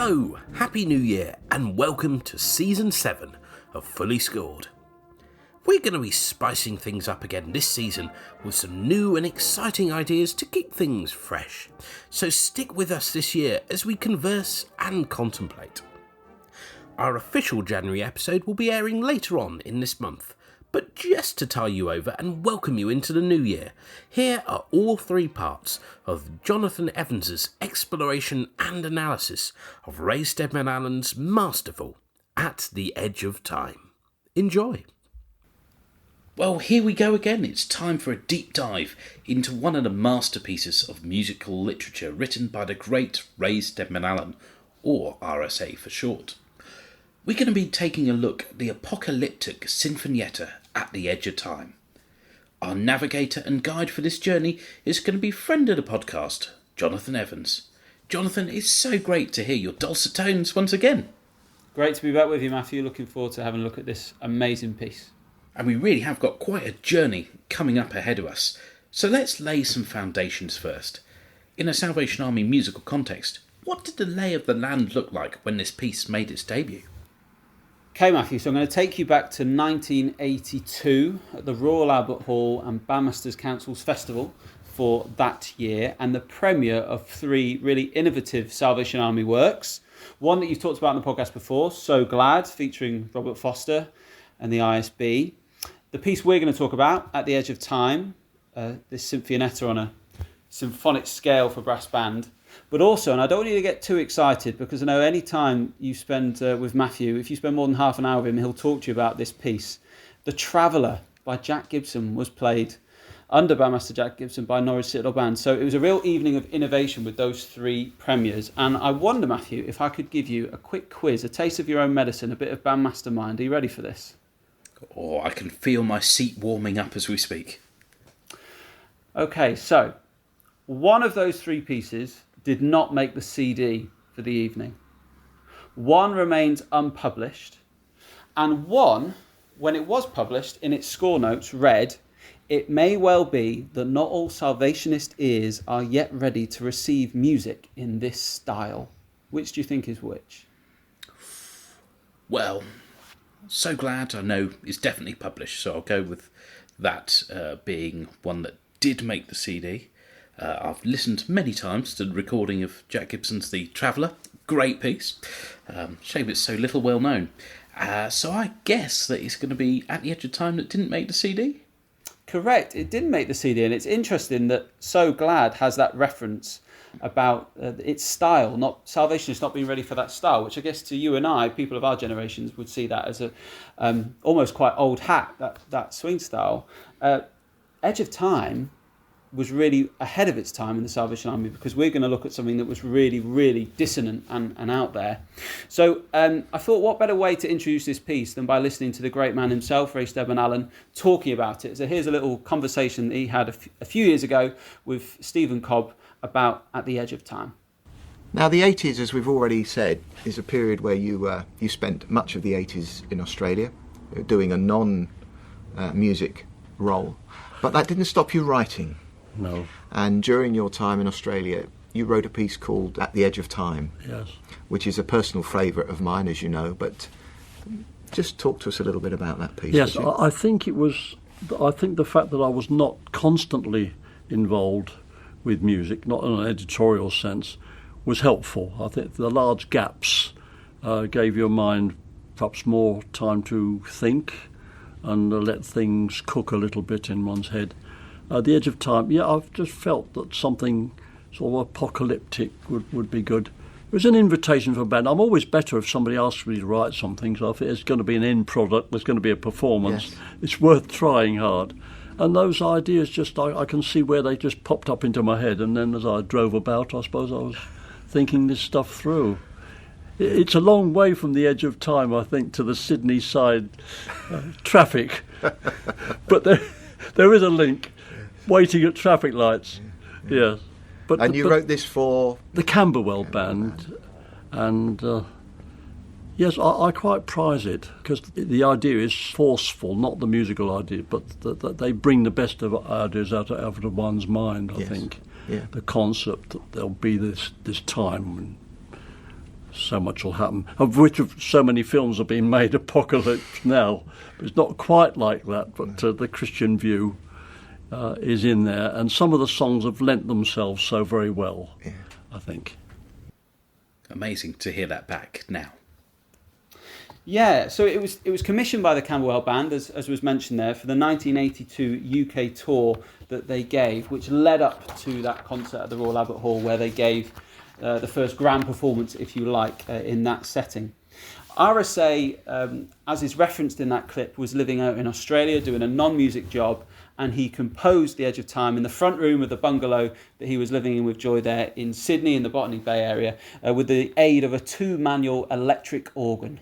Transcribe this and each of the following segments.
Hello, Happy New Year, and welcome to Season 7 of Fully Scored. We're going to be spicing things up again this season with some new and exciting ideas to keep things fresh. So stick with us this year as we converse and contemplate. Our official January episode will be airing later on in this month, but just to tie you over and welcome you into the new year, here are all three parts of Jonathan Evans's exploration and analysis of Ray Steadman-Allen's masterful At the Edge of Time. Enjoy! Well, here we go again. It's time for a deep dive into one of the masterpieces of musical literature written by the great Ray Steadman-Allen, or RSA for short. We're going to be taking a look at the apocalyptic sinfonietta At the Edge of Time. Our navigator and guide for this journey is going to be friend of the podcast, Jonathan Evans. Jonathan, it's so great to hear your dulcet tones once again. Great to be back with you, Matthew. Looking forward to having a look at this amazing piece. And we really have got quite a journey coming up ahead of us. So let's lay some foundations first. In a Salvation Army musical context, what did the lay of the land look like when this piece made its debut? Okay, Matthew, so I'm going to take you back to 1982 at the Royal Albert Hall and Bandmasters Council's Festival for that year, and the premiere of three really innovative Salvation Army works. One that you've talked about in the podcast before, So Glad, featuring Robert Foster and the ISB. The piece we're going to talk about, At the Edge of Time, this sinfonietta on a symphonic scale for brass band. But also, and I don't want you to get too excited, because I know any time you spend with Matthew, if you spend more than half an hour with him, he'll talk to you about this piece. The Traveller by Jack Gibson was played under Bandmaster Jack Gibson by Norwich Citadel Band. So it was a real evening of innovation with those three premieres. And I wonder, Matthew, if I could give you a quick quiz, a taste of your own medicine, a bit of Bandmaster mind. Are you ready for this? Oh, I can feel my seat warming up as we speak. Okay, so one of those three pieces did not make the CD for the evening. One remains unpublished, and one, when it was published in its score notes, read, "It may well be that not all Salvationist ears are yet ready to receive music in this style." Which do you think is which? Well, So Glad, I know, is definitely published, so I'll go with that being one that did make the CD. I've listened many times to the recording of Jack Gibson's The Traveller. Great piece. Shame it's so little well known. So I guess that it's going to be At the Edge of Time that didn't make the CD? Correct, it didn't make the CD, and it's interesting that So Glad has that reference about its style, not Salvationists not being ready for that style, which I guess to you and I, people of our generations, would see that as a almost quite old hat, that swing style. Edge of Time was really ahead of its time in the Salvation Army, because we're going to look at something that was really, really dissonant and out there. So I thought, what better way to introduce this piece than by listening to the great man himself, Ray Steadman-Allen, talking about it. So here's a little conversation that he had a few years ago with Stephen Cobb about At the Edge of Time. Now, the 80s, as we've already said, is a period where you spent much of the 80s in Australia, doing a non-music role. But that didn't stop you writing. No. And during your time in Australia, you wrote a piece called At the Edge of Time. Yes. Which is a personal favourite of mine, as you know. But just talk to us a little bit about that piece. Yes, I think the fact that I was not constantly involved with music, not in an editorial sense, was helpful. I think the large gaps gave your mind perhaps more time to think and let things cook a little bit in one's head. The Edge of Time, I've just felt that something sort of apocalyptic would be good. It was an invitation for a band. I'm always better if somebody asks me to write something, so if it's going to be an end product, there's going to be a performance, yes. It's worth trying hard. And those ideas I can see where they just popped up into my head, and then as I drove about, I suppose I was thinking this stuff through. It's a long way from the Edge of Time, I think, to the Sydney side traffic. But there is a link. Waiting at traffic lights, yes. But you wrote this for the Camberwell Band, and yes, I quite prize it, because the idea is forceful, not the musical idea, but that they bring the best of ideas out of one's mind. I think the concept that there'll be this time so much will happen, of which so many films are being made, apocalypse now. But it's not quite like that, but the Christian view is in there, and some of the songs have lent themselves so very well, I think. Amazing to hear that back now. Yeah, so it was commissioned by the Camberwell Band, as was mentioned there, for the 1982 UK tour that they gave, which led up to that concert at the Royal Albert Hall, where they gave the first grand performance, if you like, in that setting. RSA, as is referenced in that clip, was living out in Australia doing a non-music job, and he composed The Edge of Time in the front room of the bungalow that he was living in with Joy there in Sydney, in the Botany Bay area, with the aid of a 2-manual electric organ.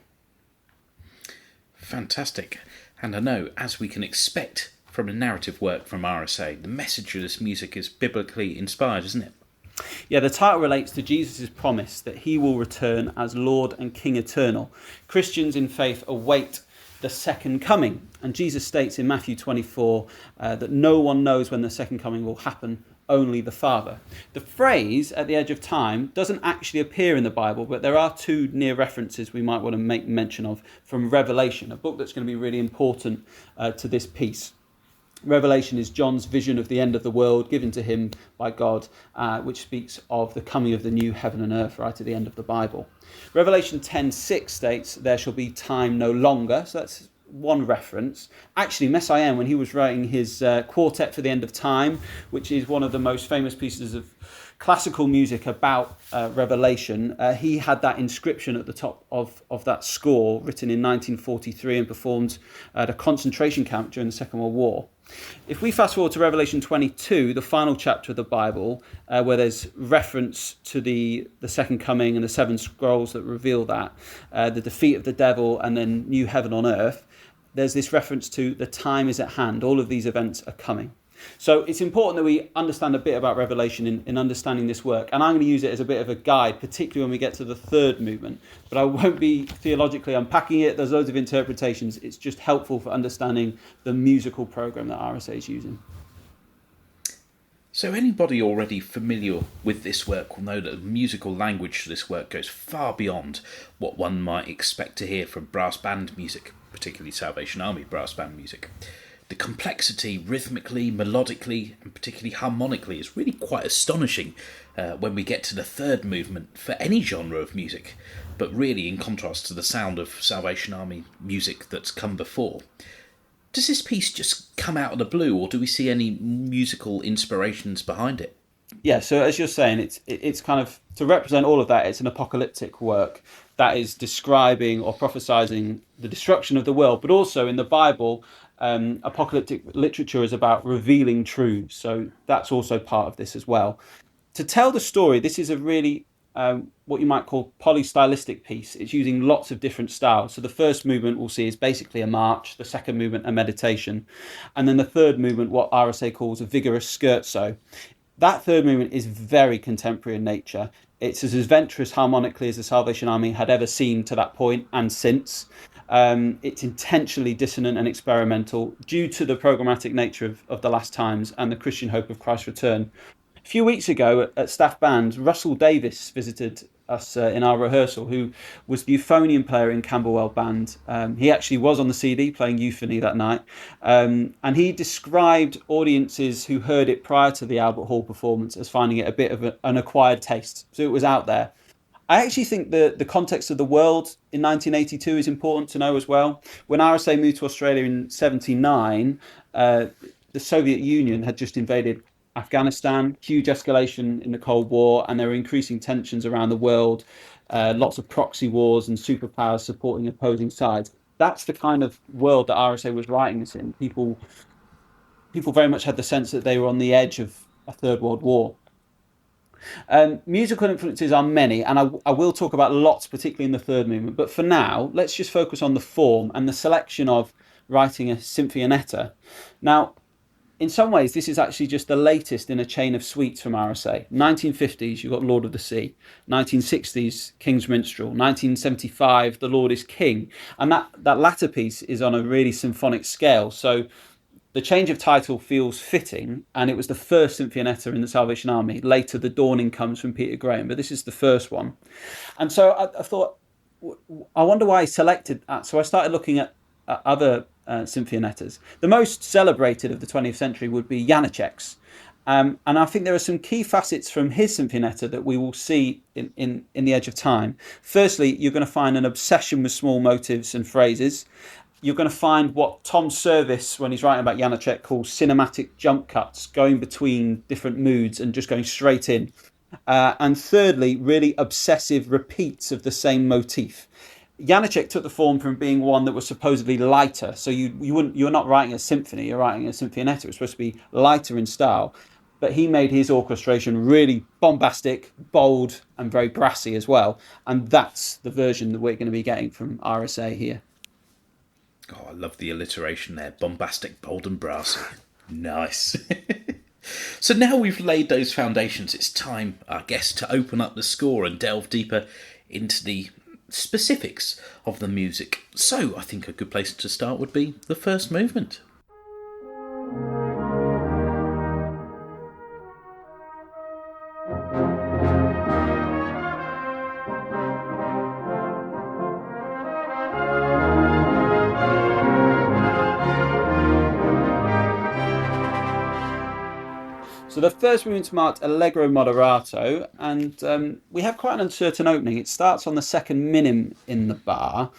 Fantastic. And I know, as we can expect from the narrative work from RSA, the message of this music is biblically inspired, isn't it? Yeah, the title relates to Jesus' promise that he will return as Lord and King eternal. Christians in faith await the second coming. And Jesus states in Matthew 24 that no one knows when the second coming will happen, only the Father. The phrase, at the edge of time, doesn't actually appear in the Bible, but there are two near references we might want to make mention of from Revelation, a book that's going to be really important to this piece. Revelation is John's vision of the end of the world given to him by God, which speaks of the coming of the new heaven and earth right at the end of the Bible. Revelation 10:6 states, there shall be time no longer. So that's one reference. Actually, Messiaen, when he was writing his Quartet for the End of Time, which is one of the most famous pieces of classical music about Revelation, he had that inscription at the top of that score, written in 1943 and performed at a concentration camp during the Second World War. If we fast forward to Revelation 22, the final chapter of the Bible, where there's reference to the second coming and the 7 scrolls that reveal that, the defeat of the devil and then new heaven on earth, there's this reference to the time is at hand. All of these events are coming. So it's important that we understand a bit about Revelation in understanding this work. And I'm going to use it as a bit of a guide, particularly when we get to the third movement. But I won't be theologically unpacking it. There's loads of interpretations. It's just helpful for understanding the musical program that RSA is using. So anybody already familiar with this work will know that the musical language to this work goes far beyond what one might expect to hear from brass band music, particularly Salvation Army brass band music. The complexity rhythmically, melodically, and particularly harmonically is really quite astonishing when we get to the third movement for any genre of music, but really in contrast to the sound of Salvation Army music that's come before. Does this piece just come out of the blue, or do we see any musical inspirations behind it? Yeah, so as you're saying, it's kind of, to represent all of that, it's an apocalyptic work that is describing or prophesizing the destruction of the world, but also in the Bible, apocalyptic literature is about revealing truths, so that's also part of this as well. To tell the story, this is a really what you might call polystylistic piece. It's using lots of different styles. So the first movement we'll see is basically a march, the second movement a meditation, and then the third movement what RSA calls a vigorous scherzo. That third movement is very contemporary in nature. It's as adventurous harmonically as the Salvation Army had ever seen to that point and since. It's intentionally dissonant and experimental due to the programmatic nature of the last times and the Christian hope of Christ's return. A few weeks ago at Staff Band, Russell Davis visited us in our rehearsal, who was the euphonium player in Camberwell Band. He actually was on the CD playing euphony that night, and he described audiences who heard it prior to the Albert Hall performance as finding it a bit of an acquired taste. So it was out there. I actually think the context of the world in 1982 is important to know as well. When RSA moved to Australia in 1979, the Soviet Union had just invaded Afghanistan, huge escalation in the Cold War, and there were increasing tensions around the world, lots of proxy wars and superpowers supporting opposing sides. That's the kind of world that RSA was writing this in. People very much had the sense that they were on the edge of a third world war. Musical influences are many, and I will talk about lots, particularly in the third movement. But for now, let's just focus on the form and the selection of writing a sinfonietta. Now, in some ways, this is actually just the latest in a chain of suites from RSA. 1950s, you've got Lord of the Sea. 1960s, King's Minstrel. 1975, The Lord is King. And that latter piece is on a really symphonic scale. So the change of title feels fitting, and it was the first Sinfonietta in the Salvation Army. Later, the Dawning comes from Peter Graham, but this is the first one. And so I thought, I wonder why he selected that. So I started looking at other Sinfoniettas. The most celebrated of the 20th century would be Janacek's. And I think there are some key facets from his Sinfonietta that we will see in The Edge of Time. Firstly, you're going to find an obsession with small motives and phrases. You're going to find what Tom Service, when he's writing about Janacek, calls cinematic jump cuts, going between different moods and just going straight in. And thirdly, really obsessive repeats of the same motif. Janacek took the form from being one that was supposedly lighter. So you're not writing a symphony, you're writing a Sinfonietta. It was supposed to be lighter in style. But he made his orchestration really bombastic, bold, and very brassy as well. And that's the version that we're going to be getting from RSA here. Oh, I love the alliteration there. Bombastic, bold and brassy. Nice. So now we've laid those foundations, it's time, I guess, to open up the score and delve deeper into the specifics of the music. So I think a good place to start would be the first movement. So the first movement's marked Allegro Moderato, and we have quite an uncertain opening. It starts on the second minim in the bar,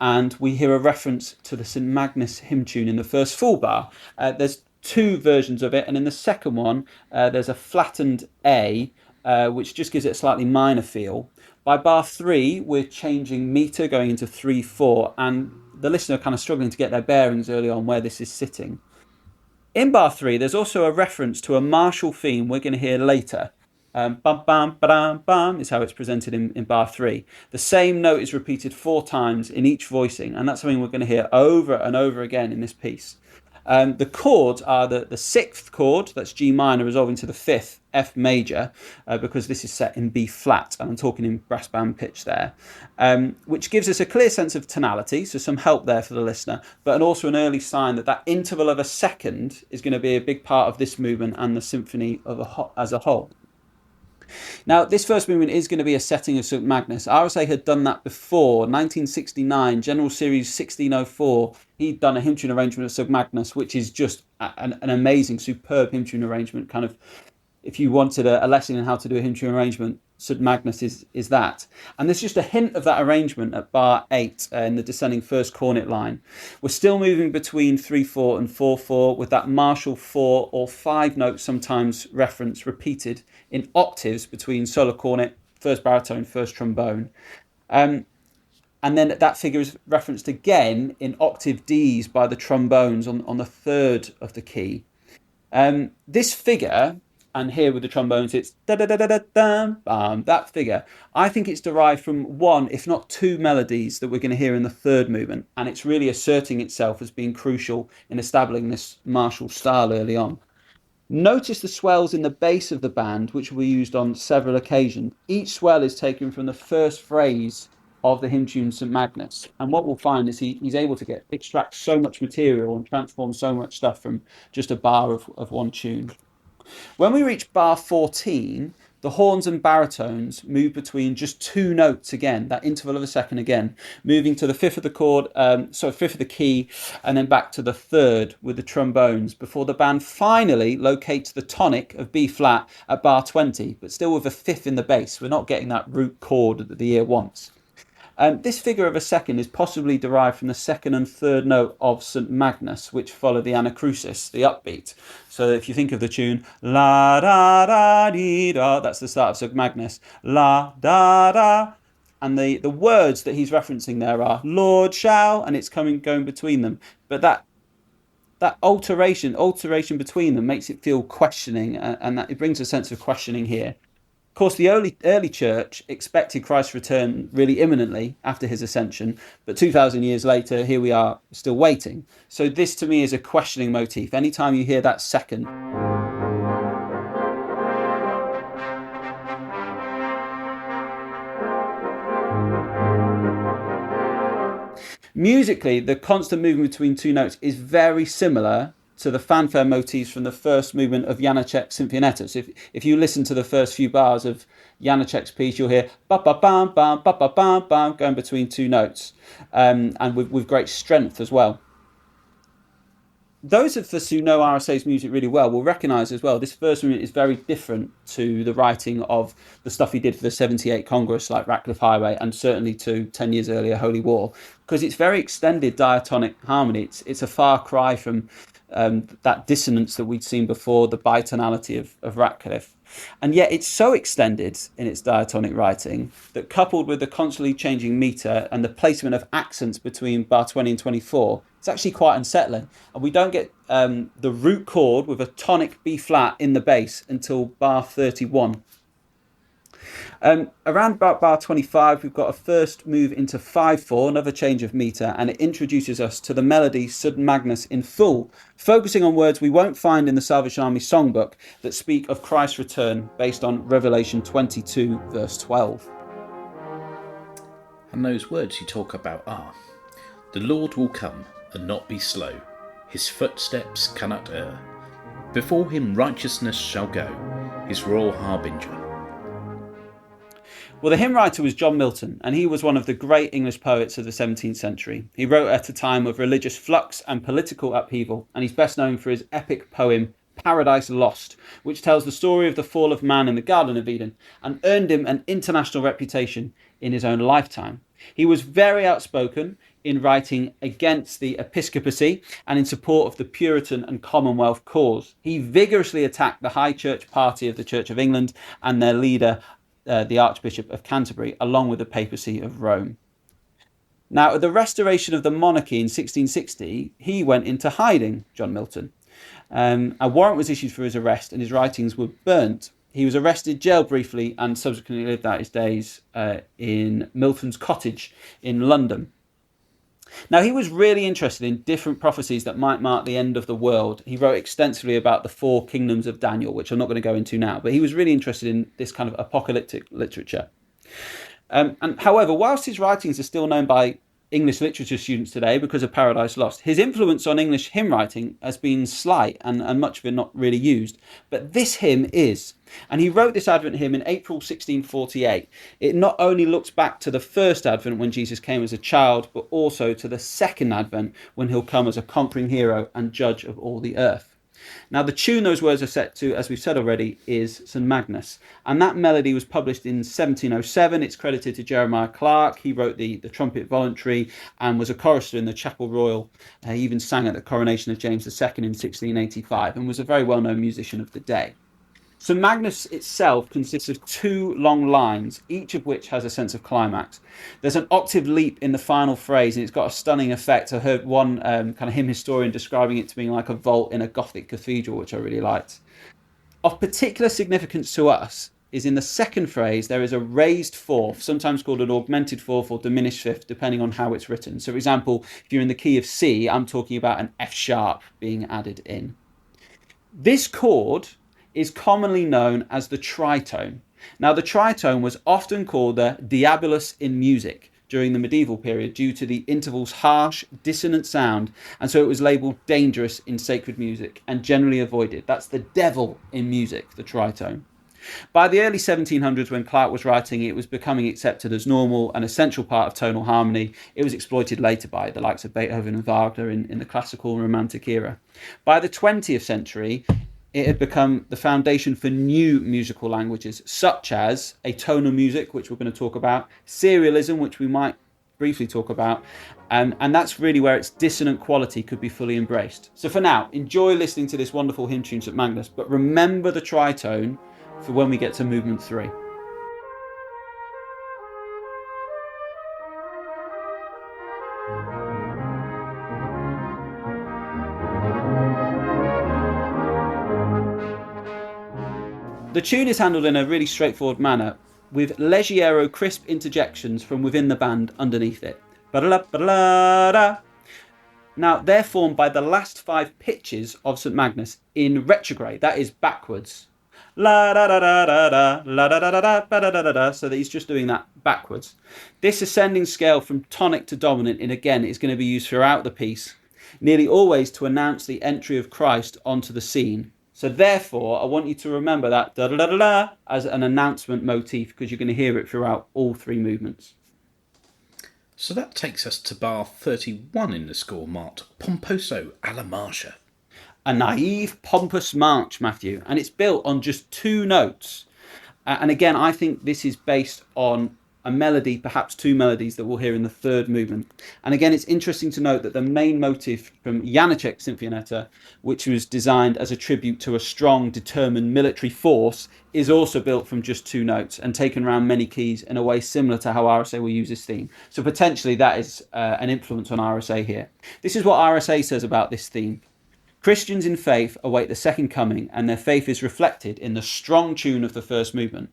and we hear a reference to the St Magnus hymn tune in the first full bar. There's two versions of it, and in the second one, there's a flattened A, which just gives it a slightly minor feel. By bar 3, we're changing meter, going into 3/4, and the listener kind of struggling to get their bearings early on where this is sitting. In bar 3, there's also a reference to a martial theme we're going to hear later. Bum, bum, ba-dum, bum is how it's presented in bar 3. The same note is repeated 4 times in each voicing, and that's something we're going to hear over and over again in this piece. The chords are the 6th chord, that's G minor, resolving to the 5th, F major, because this is set in B flat, and I'm talking in brass band pitch there, which gives us a clear sense of tonality, so some help there for the listener, but also an early sign that interval of a second is going to be a big part of this movement and the symphony as a whole. Now, this first movement is going to be a setting of St Magnus. RSA had done that before. 1969, General Series 1604, he'd done a hymn tune arrangement of St Magnus, which is just an amazing, superb hymn tune arrangement. Kind of, if you wanted a lesson in how to do a hymn tune arrangement, St Magnus is that. And there's just a hint of that arrangement at bar 8 in the descending first cornet line. We're still moving between 3/4 and 4/4 with that martial 4 or 5 notes sometimes repeated in octaves between solo cornet, first baritone, first trombone. And then that figure is referenced again in octave Ds by the trombones on the 3rd of the key. This figure, and here with the trombones, it's da-da-da-da-da-dum, that figure. I think it's derived from 1, if not 2 melodies that we're going to hear in the 3rd movement, and it's really asserting itself as being crucial in establishing this martial style early on. Notice the swells in the bass of the band, which will be used on several occasions. Each swell is taken from the first phrase of the hymn tune St Magnus, and what we'll find is he's able to extract so much material and transform so much stuff from just a bar of one tune. When we reach bar 14, the horns and baritones move between just 2 notes again, that interval of a second again, moving to the 5th of the chord, 5th of the key, and then back to the 3rd with the trombones, before the band finally locates the tonic of B flat at bar 20, but still with a 5th in the bass. We're not getting that root chord that the ear wants. This figure of a second is possibly derived from the 2nd and 3rd note of St Magnus, which follow the anacrusis, the upbeat. So if you think of the tune, la da da dee da, that's the start of St Magnus, la da da, and the words that he's referencing there are Lord shall, and it's going between them. But that alteration between them makes it feel questioning, and that it brings a sense of questioning here. Of course, the early church expected Christ's return really imminently after his ascension, but 2,000 years later, here we are still waiting. So this to me is a questioning motif. Anytime you hear that second, musically, the constant movement between 2 notes is very similar to the fanfare motifs from the first movement of Janacek's Sinfonietta. So if you listen to the first few bars of Janacek's piece, you'll hear ba-ba-bam, bam, ba-ba-bam, bam, going between two notes, and with great strength as well. Those of us who know RSA's music really well will recognise as well this first movement is very different to the writing of the stuff he did for the 78 Congress, like Ratcliffe Highway, and certainly to 10 years earlier, Holy War, because it's very extended diatonic harmony. It's a far cry from that dissonance that we'd seen before, the bitonality of Ratcliffe. And yet it's so extended in its diatonic writing that, coupled with the constantly changing metre and the placement of accents between bar 20 and 24, it's actually quite unsettling. And we don't get the root chord with a tonic B flat in the bass until bar 31. Around about bar 25, we've got a first move into 5/4, another change of metre, and it introduces us to the melody Sud Magnus in full, focusing on words we won't find in the Salvation Army songbook that speak of Christ's return, based on Revelation 22, verse 12. And those words you talk about are, "The Lord will come and not be slow. His footsteps cannot err. Before him righteousness shall go, his royal harbinger." Well, the hymn writer was John Milton, and he was one of the great English poets of the 17th century. He wrote at a time of religious flux and political upheaval, and he's best known for his epic poem Paradise Lost, which tells the story of the fall of man in the Garden of Eden and earned him an international reputation in his own lifetime. He was very outspoken in writing against the episcopacy and in support of the Puritan and Commonwealth cause. He vigorously attacked the High Church party of the Church of England and their leader, the Archbishop of Canterbury, along with the papacy of Rome. Now, at the restoration of the monarchy in 1660, he went into hiding, John Milton. A warrant was issued for his arrest and his writings were burnt. He was arrested, jailed briefly, and subsequently lived out his days in Milton's cottage in London. Now, he was really interested in different prophecies that might mark the end of the world. He wrote extensively about the 4 kingdoms of Daniel, which I'm not going to go into now, but he was really interested in this kind of apocalyptic literature. And however, whilst his writings are still known by English literature students today because of Paradise Lost, his influence on English hymn writing has been slight and much of it not really used. But this hymn is. And he wrote this Advent hymn in April 1648. It not only looks back to the first Advent when Jesus came as a child, but also to the second Advent when he'll come as a conquering hero and judge of all the earth. Now, the tune those words are set to, as we've said already, is St Magnus. And that melody was published in 1707. It's credited to Jeremiah Clarke. He wrote the Trumpet Voluntary and was a chorister in the Chapel Royal. He even sang at the coronation of James II in 1685 and was a very well-known musician of the day. St Magnus itself consists of 2 long lines, each of which has a sense of climax. There's an octave leap in the final phrase, and it's got a stunning effect. I heard one kind of hymn historian describing it to being like a vault in a Gothic cathedral, which I really liked. Of particular significance to us is in the second phrase, there is a raised fourth, sometimes called an augmented fourth or diminished fifth, depending on how it's written. So, for example, if you're in the key of C, I'm talking about an F sharp being added in. This chord is commonly known as the tritone. Now, the tritone was often called the diabolus in music during the medieval period due to the interval's harsh, dissonant sound, and so it was labelled dangerous in sacred music and generally avoided. That's the devil in music, the tritone. By the early 1700s, when Clarke was writing, it was becoming accepted as normal, an essential part of tonal harmony. It was exploited later by the likes of Beethoven and Wagner in the classical and romantic era. By the 20th century, it had become the foundation for new musical languages, such as atonal music, which we're going to talk about, serialism, which we might briefly talk about, and that's really where its dissonant quality could be fully embraced. So for now, enjoy listening to this wonderful hymn tune, St Magnus, but remember the tritone for when we get to movement 3. The tune is handled in a really straightforward manner, with leggiero, crisp interjections from within the band underneath it. Now, they're formed by the last 5 pitches of St Magnus in retrograde, that is backwards. La da da da da da, la da da da da, ba da da da da, so that he's just doing that backwards. This ascending scale from tonic to dominant, and again, is going to be used throughout the piece. nearly always to announce the entry of Christ onto the scene. So therefore, I want you to remember that da-da-da-da-da as an announcement motif, because you're going to hear it throughout all three movements. So that takes us to bar 31 in the score, marked Pomposo alla Marcia. A naive, pompous march, Matthew, and it's built on just two notes. And again, I think this is based on a melody, perhaps two melodies that we'll hear in the third movement. And again, it's interesting to note that the main motif from Janáček's Sinfonietta, which was designed as a tribute to a strong, determined military force, is also built from just two notes and taken around many keys in a way similar to how RSA will use this theme. So potentially that is an influence on RSA here. This is what RSA says about this theme. Christians in faith await the second coming, and their faith is reflected in the strong tune of the first movement.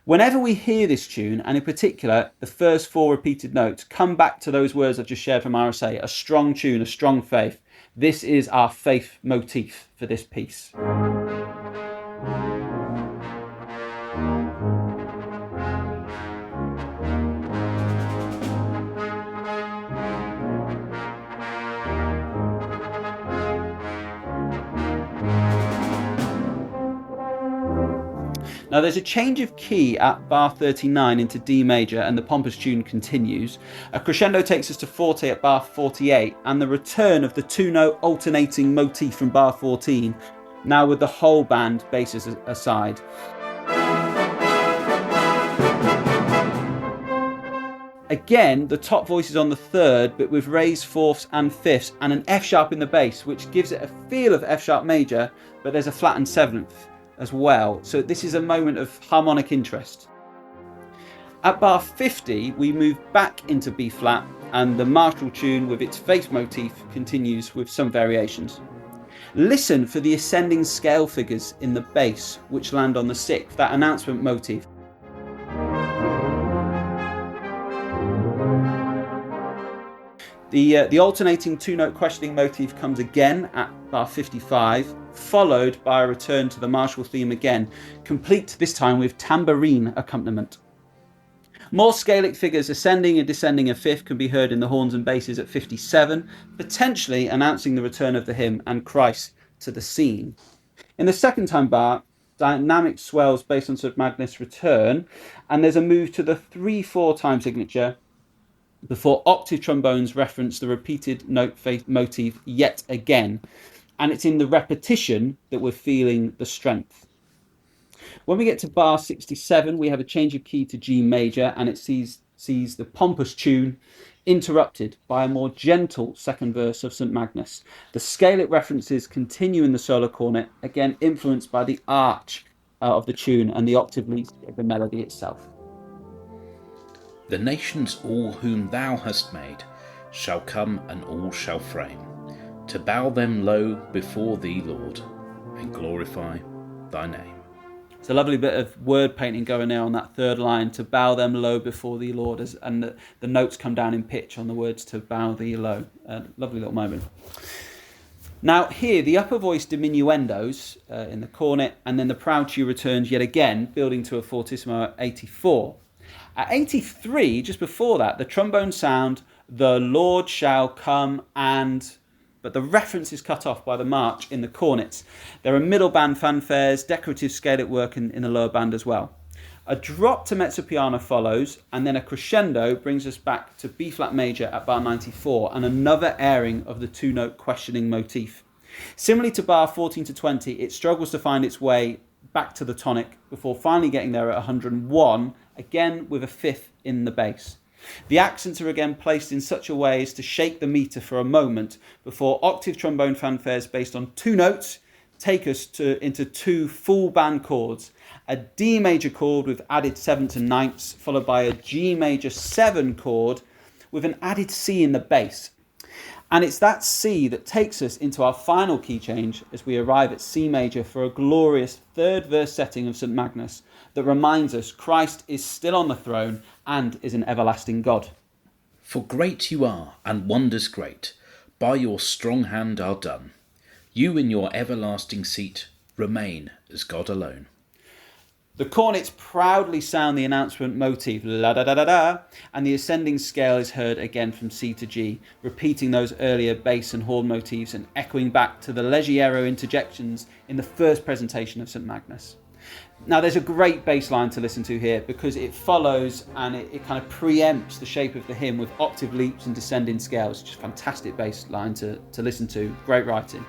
Whenever we hear this tune, and in particular the first four repeated notes, come back to those words I've just shared from RSA, a strong tune, a strong faith. This is our faith motif for this piece. Now there's a change of key at bar 39 into D major, and the pompous tune continues. A crescendo takes us to forte at bar 48, and the return of the two-note alternating motif from bar 14, now with the whole band, basses aside. Again, the top voice is on the third, but with raised fourths and fifths and an F sharp in the bass, which gives it a feel of F sharp major, but there's a flattened seventh as well. So this is a moment of harmonic interest. At bar 50, we move back into B flat, and the martial tune with its faith motif continues with some variations. Listen for the ascending scale figures in the bass, which land on the sixth, that announcement motif. The alternating two-note questioning motif comes again at bar 55, followed by a return to the martial theme again, complete this time with tambourine accompaniment. More scalic figures ascending and descending a fifth can be heard in the horns and basses at 57, potentially announcing the return of the hymn and Christ to the scene. In the second time bar, dynamic swells based on St. Magnus return, and there's a move to the 3/4 time signature before octave trombones reference the repeated note faith motif yet again, and it's in the repetition that we're feeling the strength. When we get to bar 67, we have a change of key to G major, and it sees the pompous tune interrupted by a more gentle second verse of St. Magnus. The scalic references continue in the solo cornet, again influenced by the arch of the tune and the octave lead of the melody itself. The nations all whom thou hast made shall come, and all shall frame, to bow them low before thee, Lord, and glorify thy name. It's a lovely bit of word painting going there on that third line, to bow them low before thee, Lord, and the notes come down in pitch on the words to bow thee low. Lovely little moment. Now here, the upper voice diminuendos in the cornet, and then the proud tune returns yet again, building to a fortissimo at 84. At 83, just before that, the trombone sound, the Lord shall come, but the reference is cut off by the march in the cornets. There are middle band fanfares, decorative scalic work in the lower band as well. A drop to mezzo piano follows, and then a crescendo brings us back to B flat major at bar 94, and another airing of the two-note questioning motif. Similarly to bar 14 to 20, it struggles to find its way back to the tonic before finally getting there at 101, again with a fifth in the bass. The accents are again placed in such a way as to shake the meter for a moment before octave trombone fanfares based on two notes take us into two full band chords. A D major chord with added sevenths and ninths, followed by a G major 7 chord with an added C in the bass. And it's that C that takes us into our final key change as we arrive at C major for a glorious third verse setting of St. Magnus that reminds us Christ is still on the throne and is an everlasting God. For great you are, and wonders great, by your strong hand are done. You in your everlasting seat remain as God alone. The cornets proudly sound the announcement motif, la da da da da, and the ascending scale is heard again from C to G, repeating those earlier bass and horn motifs and echoing back to the Leggiero interjections in the first presentation of St. Magnus. Now there's a great bass line to listen to here because it follows and it kind of preempts the shape of the hymn with octave leaps and descending scales. Just fantastic bass line to listen to, great writing.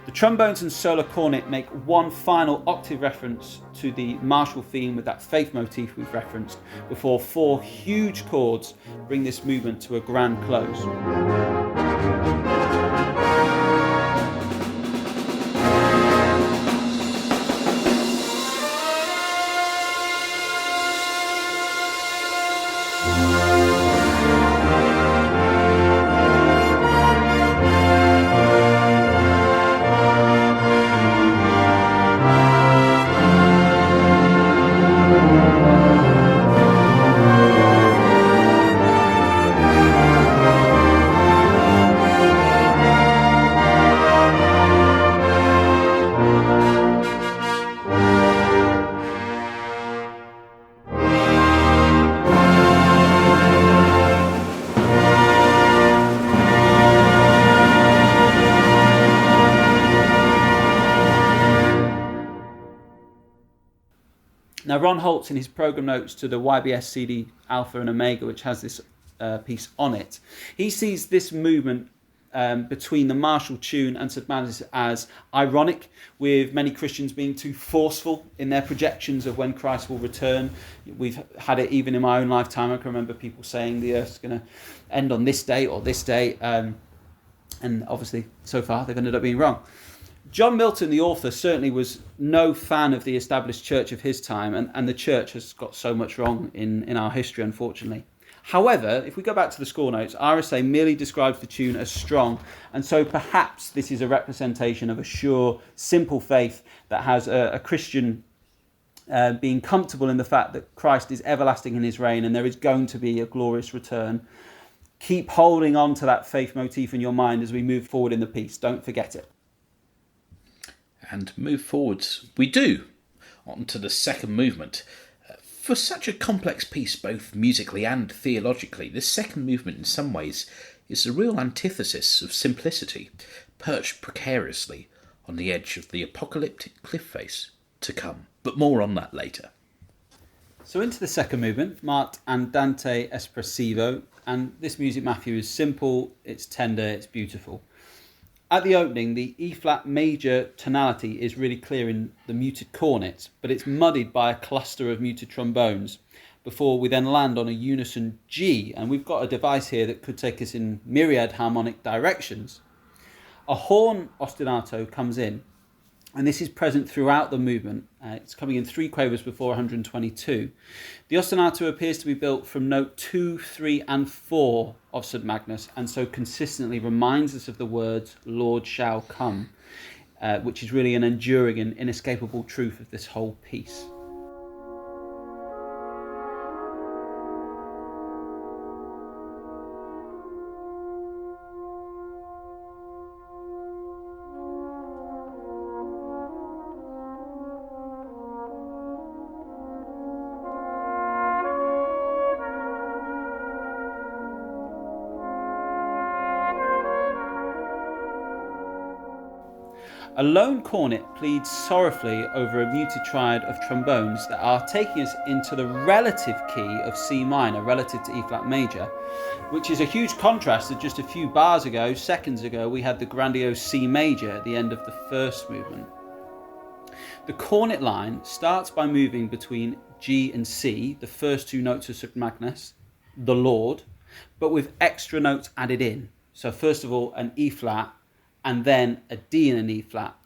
The trombones and solo cornet make one final octave reference to the martial theme with that faith motif we've referenced before 4 huge chords bring this movement to a grand close. Now, Ron Holtz, in his program notes to the YBS CD Alpha and Omega, which has this piece on it, he sees this movement between the martial tune and St. Magnus as ironic, with many Christians being too forceful in their projections of when Christ will return. We've had it even in my own lifetime. I can remember people saying the earth's going to end on this day or this day, and obviously, so far, they've ended up being wrong. John Milton, the author, certainly was no fan of the established church of his time, and the church has got so much wrong in our history, unfortunately. However, if we go back to the score notes, RSA merely describes the tune as strong, and so perhaps this is a representation of a sure, simple faith that has a Christian being comfortable in the fact that Christ is everlasting in his reign and there is going to be a glorious return. Keep holding on to that faith motif in your mind as we move forward in the piece. Don't forget it. And move forwards we do, on to the second movement. For such a complex piece, both musically and theologically, this second movement in some ways is the real antithesis of simplicity, perched precariously on the edge of the apocalyptic cliff face to come. But more on that later. So into the second movement, marked Andante Espressivo, and this music, Matthew, is simple, it's tender, it's beautiful. At the opening, the E-flat major tonality is really clear in the muted cornets, but it's muddied by a cluster of muted trombones before we then land on a unison G, and we've got a device here that could take us in myriad harmonic directions. A horn ostinato comes in, and this is present throughout the movement. It's coming in 3 quavers before 122. The ostinato appears to be built from note 2, 3 and 4 of St. Magnus, and so consistently reminds us of the words Lord shall come, which is really an enduring and inescapable truth of this whole piece. A lone cornet pleads sorrowfully over a muted triad of trombones that are taking us into the relative key of C minor relative to E-flat major, which is a huge contrast to just a few seconds ago, we had the grandiose C major at the end of the first movement. The cornet line starts by moving between G and C, the first 2 notes of St. Magnus, the Lord, but with extra notes added in. So first of all, an E-flat, and then a D and an E-flat.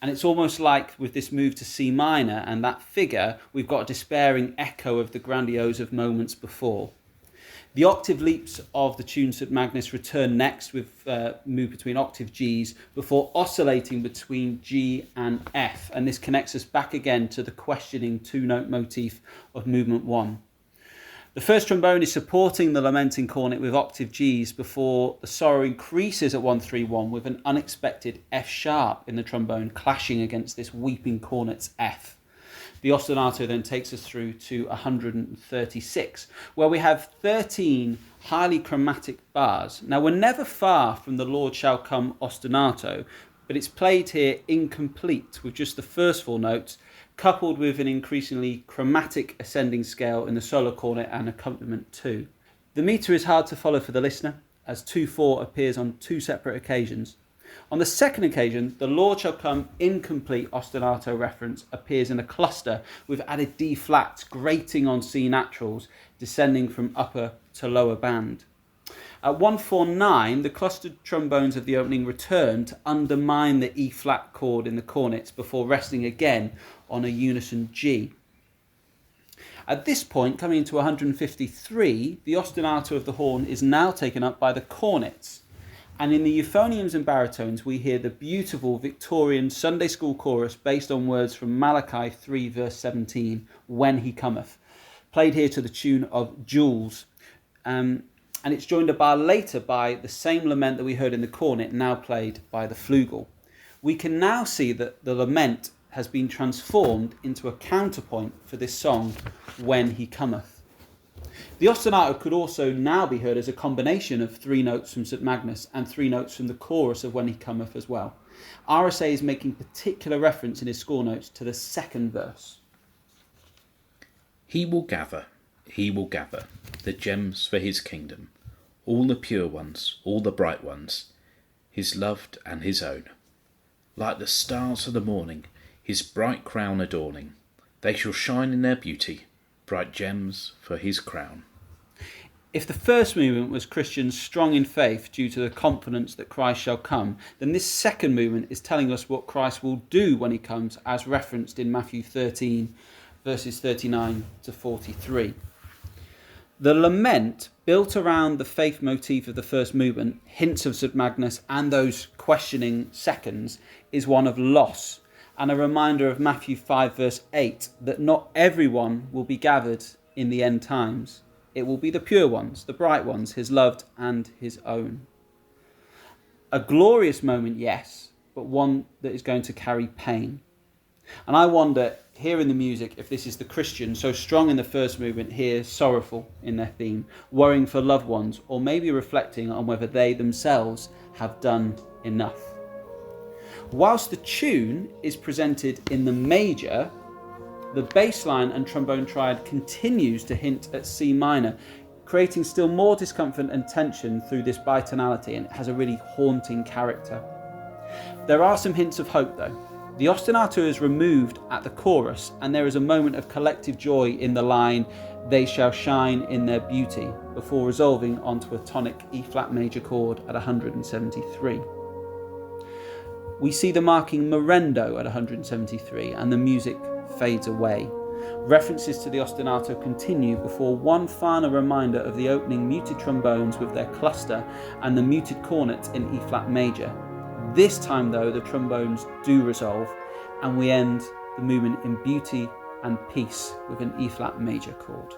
And it's almost like with this move to C minor and that figure, we've got a despairing echo of the grandiose of moments before. The octave leaps of the tune St. Magnus return next with move between octave Gs before oscillating between G and F. And this connects us back again to the questioning 2-note motif of movement 1. The first trombone is supporting the lamenting cornet with octave Gs before the sorrow increases at 131 with an unexpected F sharp in the trombone clashing against this weeping cornet's F. The ostinato then takes us through to 136, where we have 13 highly chromatic bars. Now, we're never far from the Lord Shall Come ostinato, but it's played here incomplete with just the first 4 notes, coupled with an increasingly chromatic ascending scale in the solo cornet and accompaniment too. The meter is hard to follow for the listener, as 2/4 appears on 2 separate occasions. On the second occasion, the Lord Shall Come incomplete ostinato reference appears in a cluster with added D flats grating on C naturals, descending from upper to lower band. At 149, the clustered trombones of the opening return to undermine the E flat chord in the cornets before resting again on a unison G. At this point, coming into 153, the ostinato of the horn is now taken up by the cornets. And in the euphoniums and baritones, we hear the beautiful Victorian Sunday school chorus based on words from Malachi 3 verse 17, When He Cometh, played here to the tune of Jules. And it's joined a bar later by the same lament that we heard in the cornet, now played by the flugel. We can now see that the lament has been transformed into a counterpoint for this song, When He Cometh. The ostinato could also now be heard as a combination of 3 notes from St Magnus and 3 notes from the chorus of When He Cometh as well. RSA is making particular reference in his score notes to the second verse. He will gather the gems for his kingdom, all the pure ones, all the bright ones, his loved and his own. Like the stars of the morning, his bright crown adorning, they shall shine in their beauty, bright gems for his crown. If the first movement was Christians strong in faith due to the confidence that Christ shall come, then this second movement is telling us what Christ will do when he comes, as referenced in Matthew 13, verses 39 to 43. The lament, built around the faith motif of the first movement, hints of St Magnus and those questioning seconds, is one of loss, and a reminder of Matthew 5 verse 8, that not everyone will be gathered in the end times. It will be the pure ones, the bright ones, his loved and his own. A glorious moment, yes, but one that is going to carry pain. And I wonder, here in the music, if this is the Christian, so strong in the first movement, here sorrowful in their theme, worrying for loved ones, or maybe reflecting on whether they themselves have done enough. Whilst the tune is presented in the major, the bass line and trombone triad continues to hint at C minor, creating still more discomfort and tension through this bitonality, and it has a really haunting character. There are some hints of hope though. The ostinato is removed at the chorus, and there is a moment of collective joy in the line, they shall shine in their beauty, before resolving onto a tonic E flat major chord at 173. We see the marking morendo at 173, and the music fades away. References to the ostinato continue before one final reminder of the opening muted trombones with their cluster and the muted cornet in E flat major. This time though, the trombones do resolve, and we end the movement in beauty and peace with an E flat major chord.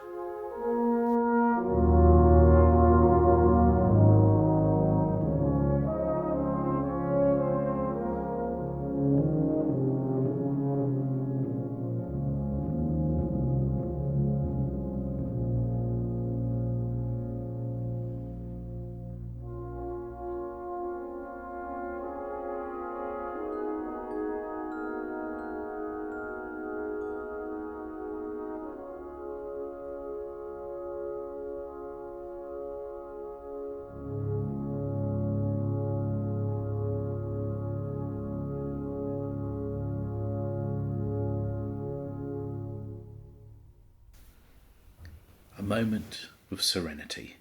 A moment of serenity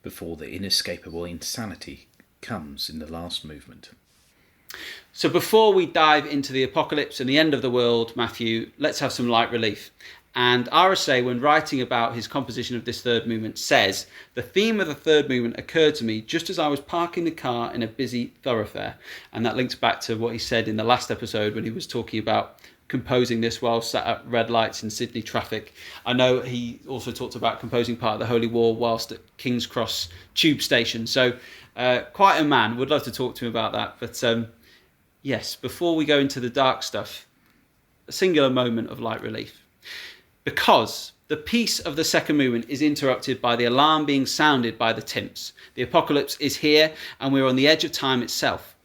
before the inescapable insanity comes in the last movement. So before we dive into the apocalypse and the end of the world, Matthew, let's have some light relief. And RSA, when writing about his composition of this third movement, says, the theme of the third movement occurred to me just as I was parking the car in a busy thoroughfare. And that links back to what he said in the last episode when he was talking about composing this while sat at red lights in Sydney traffic. I know he also talked about composing part of the Holy War whilst at King's Cross tube station. So quite a man. Would love to talk to him about that. But yes, before we go into the dark stuff, a singular moment of light relief. Because the peace of the second movement is interrupted by the alarm being sounded by the timps. The apocalypse is here, and we're on the edge of time itself.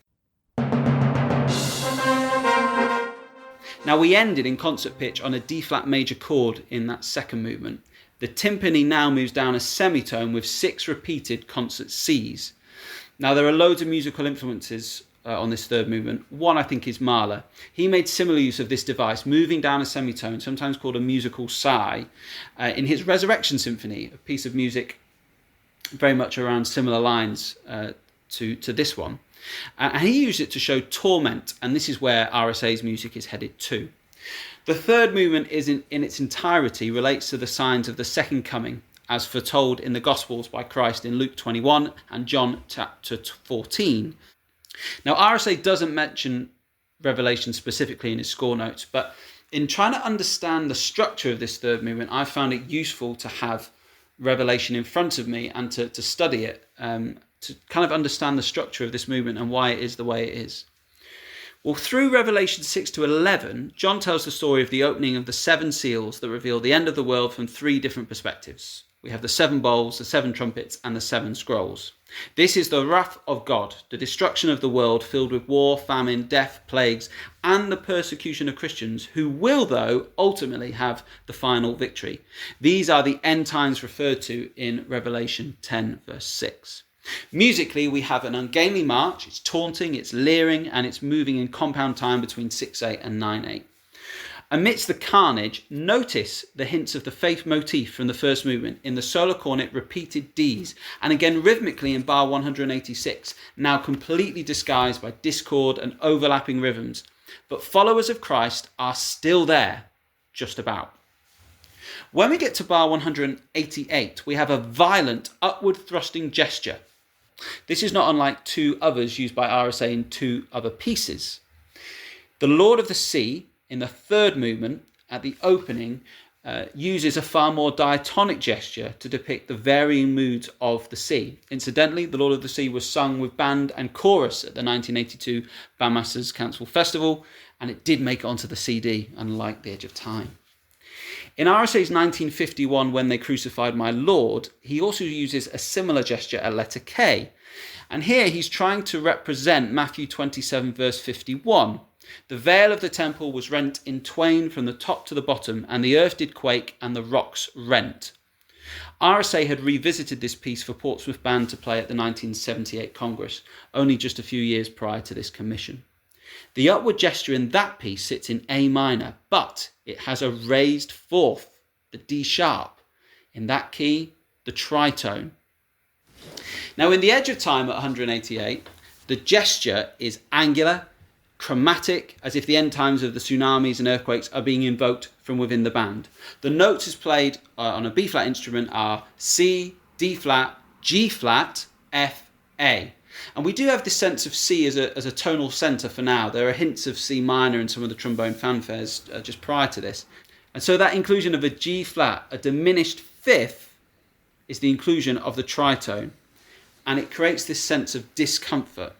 Now, we ended in concert pitch on a D-flat major chord in that second movement. The timpani now moves down a semitone with 6 repeated concert Cs. Now, there are loads of musical influences on this third movement. One, I think, is Mahler. He made similar use of this device, moving down a semitone, sometimes called a musical sigh, in his Resurrection Symphony, a piece of music very much around similar lines to this one. And he used it to show torment, and this is where RSA's music is headed to. The third movement is in its entirety relates to the signs of the second coming, as foretold in the Gospels by Christ in Luke 21 and John chapter 14. Now, RSA doesn't mention Revelation specifically in his score notes, but in trying to understand the structure of this third movement, I found it useful to have Revelation in front of me and to study it, to kind of understand the structure of this movement and why it is the way it is. Well, through Revelation 6 to 11, John tells the story of the opening of the 7 seals that reveal the end of the world from 3 different perspectives. We have the 7 bowls, the 7 trumpets, and the 7 scrolls. This is the wrath of God, the destruction of the world filled with war, famine, death, plagues, and the persecution of Christians, who will, though, ultimately have the final victory. These are the end times referred to in Revelation 10, verse 6. Musically, we have an ungainly march. It's taunting, it's leering, and it's moving in compound time between 6/8 and 9/8. Amidst the carnage, notice the hints of the faith motif from the first movement in the solo cornet repeated Ds, and again rhythmically in bar 186, now completely disguised by discord and overlapping rhythms. But followers of Christ are still there, just about. When we get to bar 188, we have a violent upward thrusting gesture. This is not unlike 2 others used by RSA in 2 other pieces. The Lord of the Sea, in the third movement, at the opening, uses a far more diatonic gesture to depict the varying moods of the sea. Incidentally, The Lord of the Sea was sung with band and chorus at the 1982 Bandmasters Council Festival, and it did make it onto the CD, unlike The Edge of Time. In RSA's 1951 When They Crucified My Lord, he also uses a similar gesture at letter K. And here he's trying to represent Matthew 27 verse 51. The veil of the temple was rent in twain from the top to the bottom, and the earth did quake and the rocks rent. RSA had revisited this piece for Portsmouth Band to play at the 1978 Congress, only just a few years prior to this commission. The upward gesture in that piece sits in A minor, but it has a raised fourth, the D sharp. In that key, the tritone. Now, in The Edge of Time at 188, the gesture is angular, chromatic, as if the end times of the tsunamis and earthquakes are being invoked from within the band. The notes as played on a B-flat instrument are C, D-flat, G-flat, F, A. And we do have this sense of C as a tonal centre for now. There are hints of C minor in some of the trombone fanfares just prior to this. And so that inclusion of a G-flat, a diminished fifth, is the inclusion of the tritone. And it creates this sense of discomfort.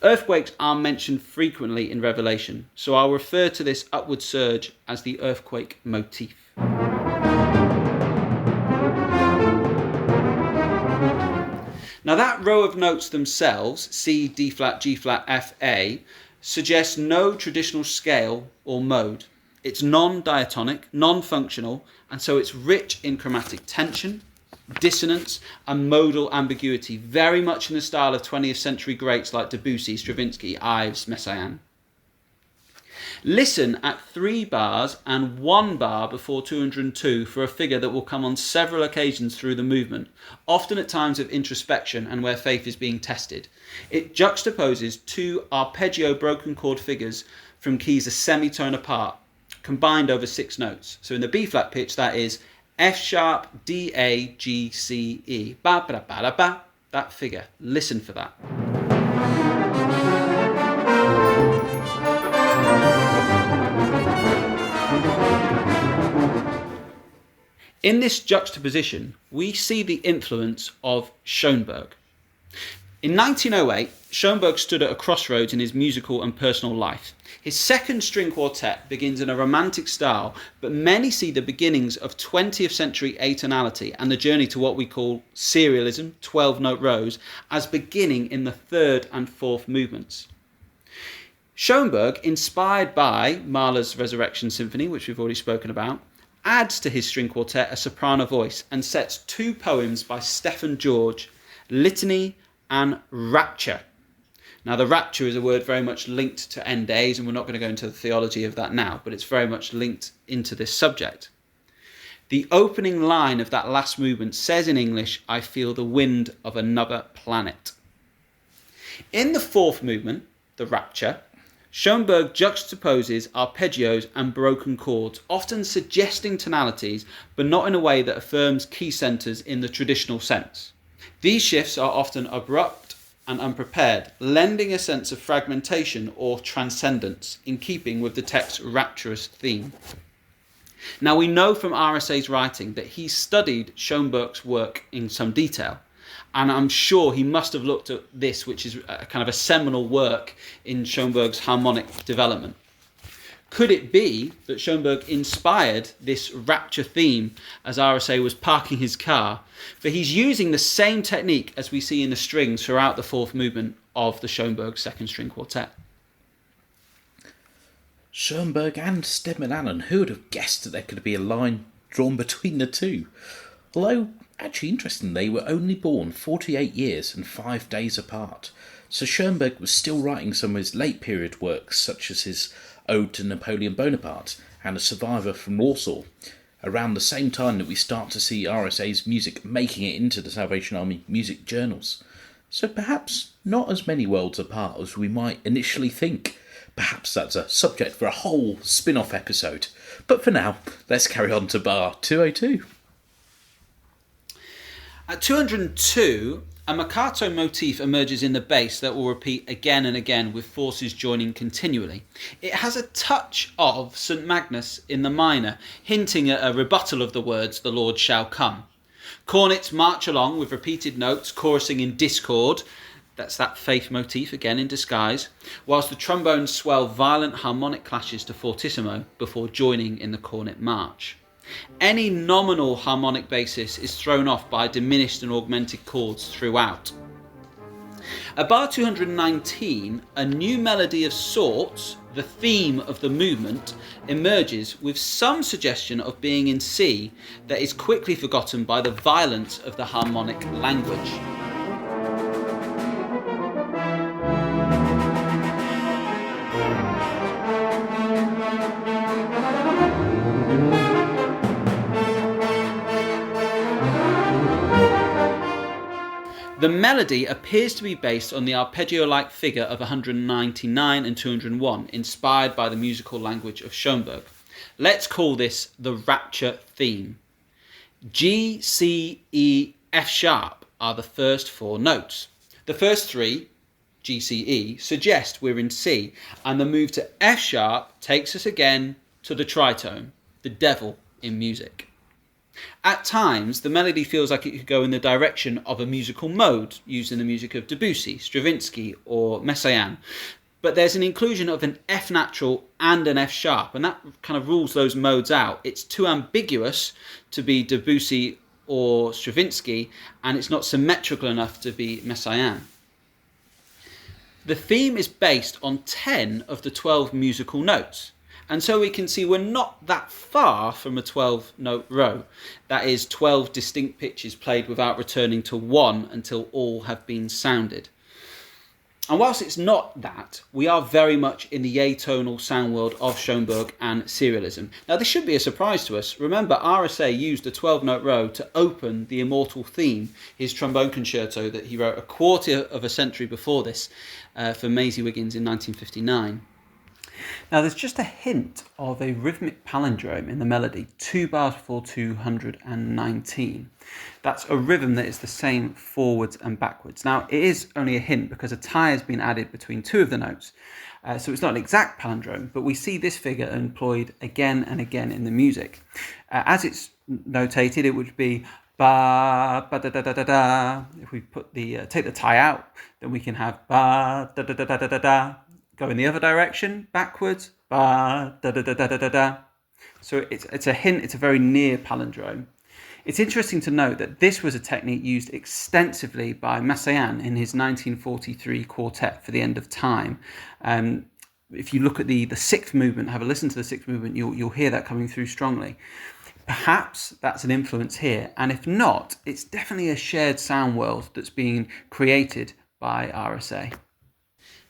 Earthquakes are mentioned frequently in Revelation, so I'll refer to this upward surge as the earthquake motif. Now that row of notes themselves, C, D flat, G flat, F, A, suggests no traditional scale or mode. It's non-diatonic, non-functional, and so it's rich in chromatic tension, dissonance, and modal ambiguity, very much in the style of 20th century greats like Debussy, Stravinsky, Ives, Messiaen. Listen at 3 bars and 1 bar before 202 for a figure that will come on several occasions through the movement, often at times of introspection and where faith is being tested. It juxtaposes 2 arpeggio broken chord figures from keys a semitone apart, combined over 6 notes. So in the B-flat pitch, that is F sharp, D, A, G, C, E. Ba, ba, ba, ba, ba. That figure. Listen for that. In this juxtaposition, we see the influence of Schoenberg. In 1908, Schoenberg stood at a crossroads in his musical and personal life. His second string quartet begins in a romantic style, but many see the beginnings of 20th century atonality and the journey to what we call serialism, 12-note rows, as beginning in the third and fourth movements. Schoenberg, inspired by Mahler's Resurrection Symphony, which we've already spoken about, adds to his string quartet a soprano voice and sets two poems by Stephen George, Litany and Rapture. Now, the rapture is a word very much linked to end days, and we're not going to go into the theology of that now, but it's very much linked into this subject. The opening line of that last movement says in English, "I feel the wind of another planet." In the fourth movement, the Rapture, Schoenberg juxtaposes arpeggios and broken chords, often suggesting tonalities, but not in a way that affirms key centres in the traditional sense. These shifts are often abrupt and unprepared, lending a sense of fragmentation or transcendence, in keeping with the text's rapturous theme. Now, we know from RSA's writing that he studied Schoenberg's work in some detail, and I'm sure he must have looked at this, which is a kind of a seminal work in Schoenberg's harmonic development. Could it be that Schoenberg inspired this rapture theme as RSA was parking his car? For he's using the same technique as we see in the strings throughout the fourth movement of the Schoenberg second string quartet. Schoenberg and Steadman-Allen, who would have guessed that there could be a line drawn between the two? Although, actually interesting, they were only born 48 years and 5 days apart, so Schoenberg was still writing some of his late period works, such as his Ode to Napoleon Bonaparte and A Survivor from Warsaw, around the same time that we start to see RSA's music making it into the Salvation Army music journals. So perhaps not as many worlds apart as we might initially think. Perhaps that's a subject for a whole spin-off episode. But for now, let's carry on to bar 202. At 202, a Marcato motif emerges in the bass that will repeat again and again, with forces joining continually. It has a touch of St. Magnus in the minor, hinting at a rebuttal of the words, "The Lord shall come." Cornets march along with repeated notes, chorusing in discord. That's that faith motif again in disguise, whilst the trombones swell violent harmonic clashes to fortissimo before joining in the cornet march. Any nominal harmonic basis is thrown off by diminished and augmented chords throughout. At bar 219, a new melody of sorts, the theme of the movement, emerges with some suggestion of being in C that is quickly forgotten by the violence of the harmonic language. The melody appears to be based on the arpeggio-like figure of 199 and 201, inspired by the musical language of Schoenberg. Let's call this the Rapture theme. G, C, E, F sharp are the first four notes. The first three, G, C, E, suggest we're in C, and the move to F sharp takes us again to the tritone, the devil in music. At times, the melody feels like it could go in the direction of a musical mode used in the music of Debussy, Stravinsky or Messiaen, but there's an inclusion of an F natural and an F sharp, and that kind of rules those modes out. It's too ambiguous to be Debussy or Stravinsky, and it's not symmetrical enough to be Messiaen. The theme is based on 10 of the 12 musical notes. And so we can see we're not that far from a 12-note row. That is 12 distinct pitches played without returning to one until all have been sounded. And whilst it's not that, we are very much in the atonal sound world of Schoenberg and serialism. Now, this should be a surprise to us. Remember, RSA used a 12-note row to open the immortal theme, his trombone concerto that he wrote a quarter of a century before this for Maisie Wiggins in 1959. Now, there's just a hint of a rhythmic palindrome in the melody, 2 bars before 219. That's a rhythm that is the same forwards and backwards. Now, it is only a hint because a tie has been added between two of the notes, so it's not an exact palindrome, but we see this figure employed again and again in the music. As it's notated, it would be ba ba da da da da da. If we put the take the tie out, then we can have ba da da da da da da da. Go in the other direction, backwards, ba da da da da da da da. So it's a hint. It's a very near palindrome. It's interesting to note that this was a technique used extensively by Messiaen in his 1943 quartet for the End of Time. If you look at the sixth movement, have a listen to the sixth movement, you'll hear that coming through strongly. Perhaps that's an influence here, and if not, it's definitely a shared sound world that's being created by RSA.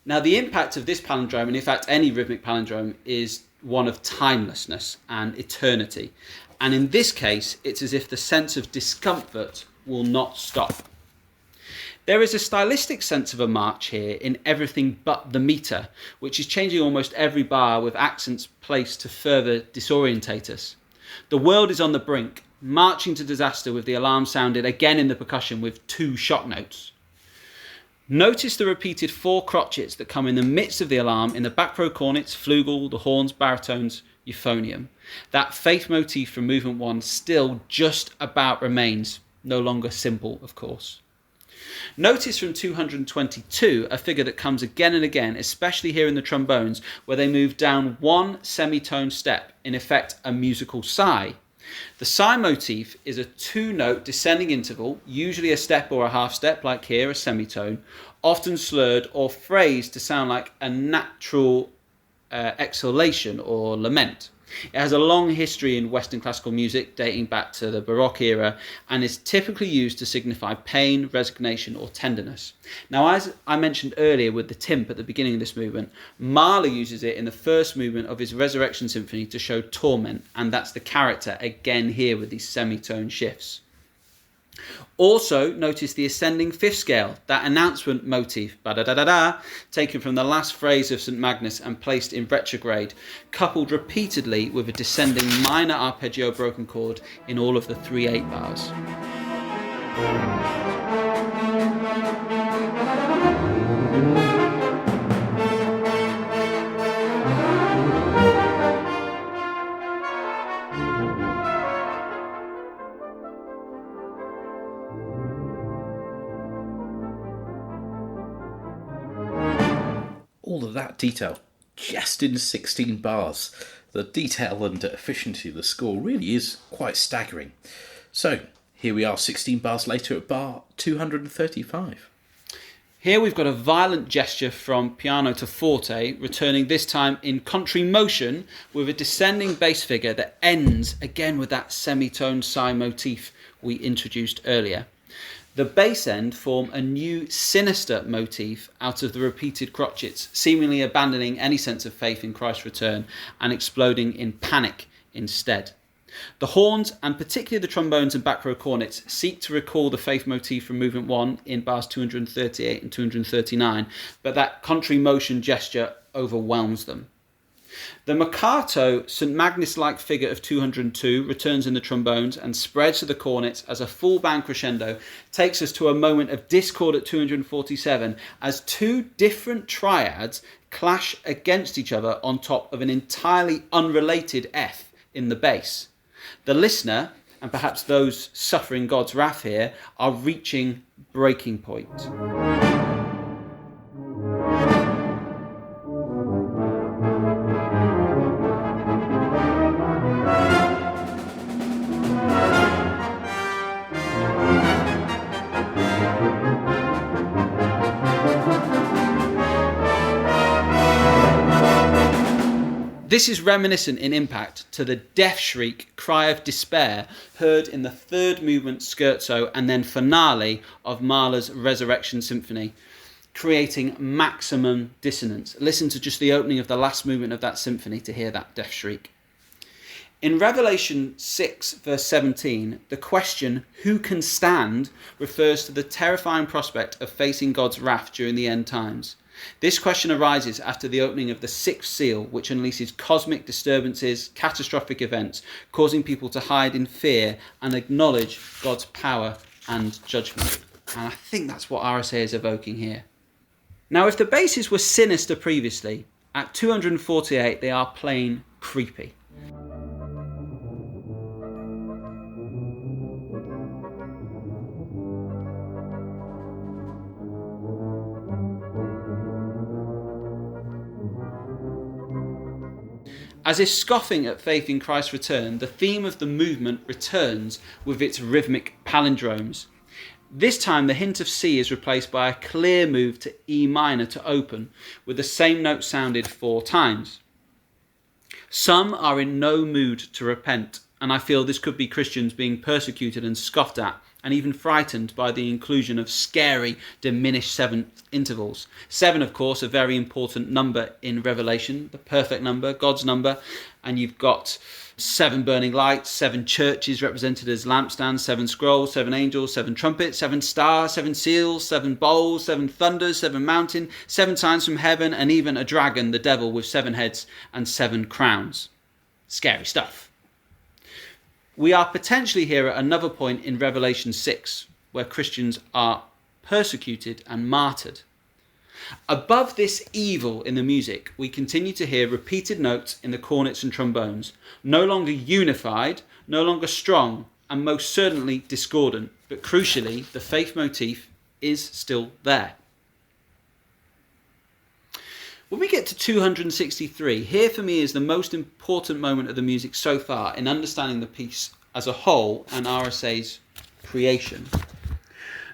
Now, the impact of this palindrome, and in fact any rhythmic palindrome, is one of timelessness and eternity. And in this case, it's as if the sense of discomfort will not stop. There is a stylistic sense of a march here in everything but the meter, which is changing almost every bar with accents placed to further disorientate us. The world is on the brink, marching to disaster with the alarm sounded again in the percussion with 2 shock notes. Notice the repeated 4 crotchets that come in the midst of the alarm in the back row cornets, flugel, the horns, baritones, euphonium. That faith motif from movement 1 still just about remains, no longer simple, of course. Notice from 222 a figure that comes again and again, especially here in the trombones, where they move down 1 semitone step, in effect a musical sigh. The sigh motif is a 2-note descending interval, usually a step or a half step, like here, a semitone, often slurred or phrased to sound like a natural exhalation or lament. It has a long history in Western classical music, dating back to the Baroque era, and is typically used to signify pain, resignation, or tenderness. Now, as I mentioned earlier with the timp at the beginning of this movement, Mahler uses it in the first movement of his Resurrection Symphony to show torment, and that's the character again here with these semitone shifts. Also, notice the ascending 5th scale, that announcement motif, ba-da-da-da-da, taken from the last phrase of St. Magnus and placed in retrograde, coupled repeatedly with a descending minor arpeggio broken chord in all of the 3/8 bars. All of that detail just in 16 bars. The detail and efficiency of the score really is quite staggering. So here we are 16 bars later at bar 235. Here we've got a violent gesture from piano to forte, returning this time in country motion with a descending bass figure that ends again with that semitone sigh motif we introduced earlier. The bass end form a new sinister motif out of the repeated crotchets, seemingly abandoning any sense of faith in Christ's return and exploding in panic instead. The horns, and particularly the trombones and back row cornets, seek to recall the faith motif from movement 1 in bars 238 and 239, but that contrary motion gesture overwhelms them. The Mercato St. Magnus-like figure of 202 returns in the trombones and spreads to the cornets as a full band crescendo takes us to a moment of discord at 247 as 2 different triads clash against each other on top of an entirely unrelated F in the bass. The listener, and perhaps those suffering God's wrath here, are reaching breaking point. This is reminiscent in impact to the death shriek, cry of despair, heard in the 3rd movement scherzo and then finale of Mahler's Resurrection Symphony, creating maximum dissonance. Listen to just the opening of the last movement of that symphony to hear that death shriek. In Revelation 6, verse 17, the question, who can stand, refers to the terrifying prospect of facing God's wrath during the end times. This question arises after the opening of the 6th seal, which unleashes cosmic disturbances, catastrophic events, causing people to hide in fear and acknowledge God's power and judgment. And I think that's what RSA is evoking here. Now, if the basses were sinister previously, at 248 they are plain creepy. As if scoffing at faith in Christ's return, the theme of the movement returns with its rhythmic palindromes. This time the hint of C is replaced by a clear move to E minor to open, with the same note sounded 4 times. Some are in no mood to repent, and I feel this could be Christians being persecuted and scoffed at, and even frightened by the inclusion of scary, diminished seventh intervals. 7, of course, a very important number in Revelation, the perfect number, God's number, and you've got 7 burning lights, 7 churches represented as lampstands, 7 scrolls, 7 angels, 7 trumpets, 7 stars, 7 seals, 7 bowls, 7 thunders, 7 mountains, 7 signs from heaven, and even a dragon, the devil, with 7 heads and 7 crowns. Scary stuff. We are potentially here at another point in Revelation 6, where Christians are persecuted and martyred. Above this evil in the music, we continue to hear repeated notes in the cornets and trombones, no longer unified, no longer strong, and most certainly discordant, but crucially, the faith motif is still there. When we get to 263, here for me is the most important moment of the music so far in understanding the piece as a whole and RSA's creation.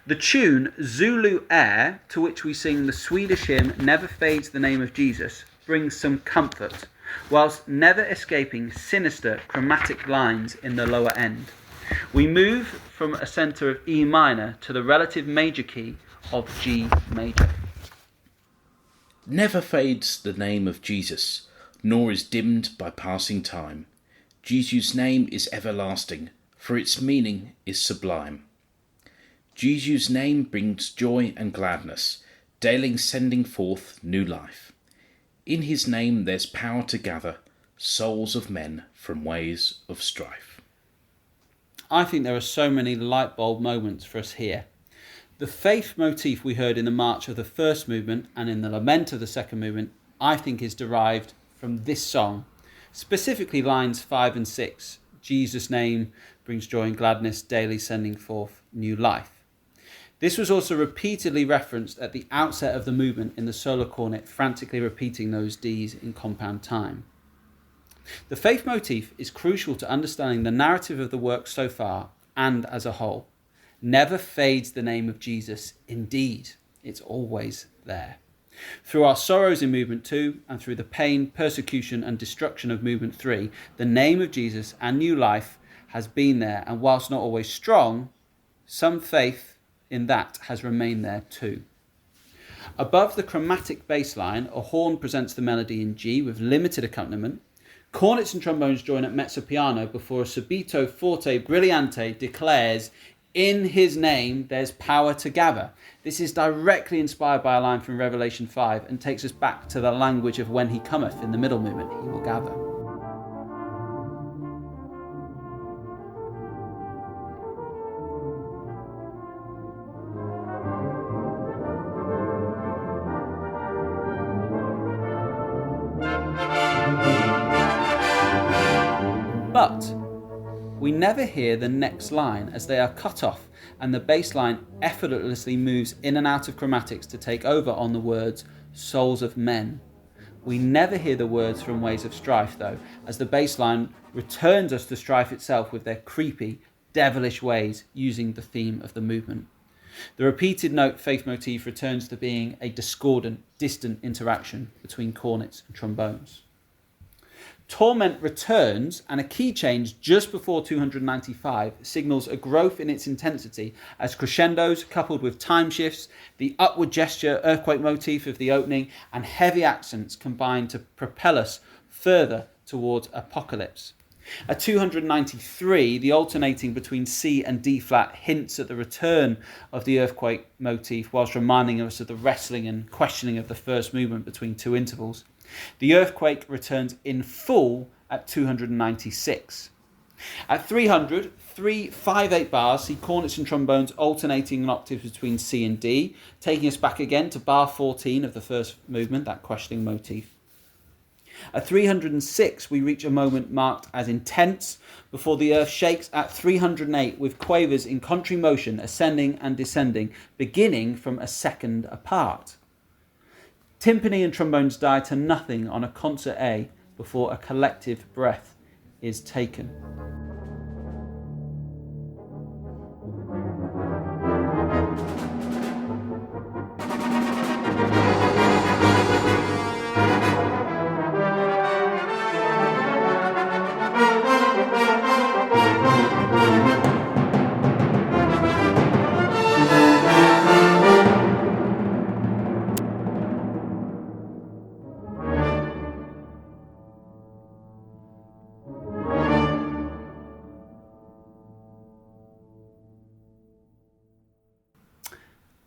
The tune Zulu Air, to which we sing the Swedish hymn Never Fades the Name of Jesus, brings some comfort, whilst never escaping sinister chromatic lines in the lower end. We move from a centre of E minor to the relative major key of G major. Never fades the name of Jesus, nor is dimmed by passing time. Jesus' name is everlasting, for its meaning is sublime. Jesus' name brings joy and gladness, daily sending forth new life. In his name there's power to gather souls of men from ways of strife. I think there are so many light bulb moments for us here. The faith motif we heard in the march of the first movement and in the lament of the second movement, I think is derived from this song, specifically lines 5 and 6. Jesus' name brings joy and gladness, daily sending forth new life. This was also repeatedly referenced at the outset of the movement in the solo cornet, frantically repeating those Ds in compound time. The faith motif is crucial to understanding the narrative of the work so far and as a whole. Never fades the name of Jesus. Indeed, it's always there. Through our sorrows in movement 2 and through the pain, persecution and destruction of movement 3, the name of Jesus and new life has been there, and whilst not always strong, some faith in that has remained there too. Above the chromatic bass line, a horn presents the melody in G with limited accompaniment. Cornets and trombones join at mezzo piano before a subito forte brillante declares, "In his name there's power to gather." This is directly inspired by a line from Revelation 5 and takes us back to the language of when he cometh in the middle movement, he will gather. But we never hear the next line as they are cut off and the bass line effortlessly moves in and out of chromatics to take over on the words souls of men. We never hear the words from Ways of Strife though, as the bass line returns us to strife itself with their creepy, devilish ways using the theme of the movement. The repeated note faith motif returns to being a discordant, distant interaction between cornets and trombones. Torment returns, and a key change just before 295 signals a growth in its intensity as crescendos coupled with time shifts, the upward gesture earthquake motif of the opening, and heavy accents combine to propel us further towards apocalypse. At 293, the alternating between C and D flat hints at the return of the earthquake motif whilst reminding us of the wrestling and questioning of the first movement between two intervals. The earthquake returns in full at 296. At 300, 3-5-8 bars see cornets and trombones alternating in octaves between C and D, taking us back again to bar 14 of the first movement, that questioning motif. At 306, we reach a moment marked as intense before the earth shakes at 308 with quavers in contrary motion ascending and descending, beginning from a second apart. Timpani and trombones die to nothing on a concert A before a collective breath is taken.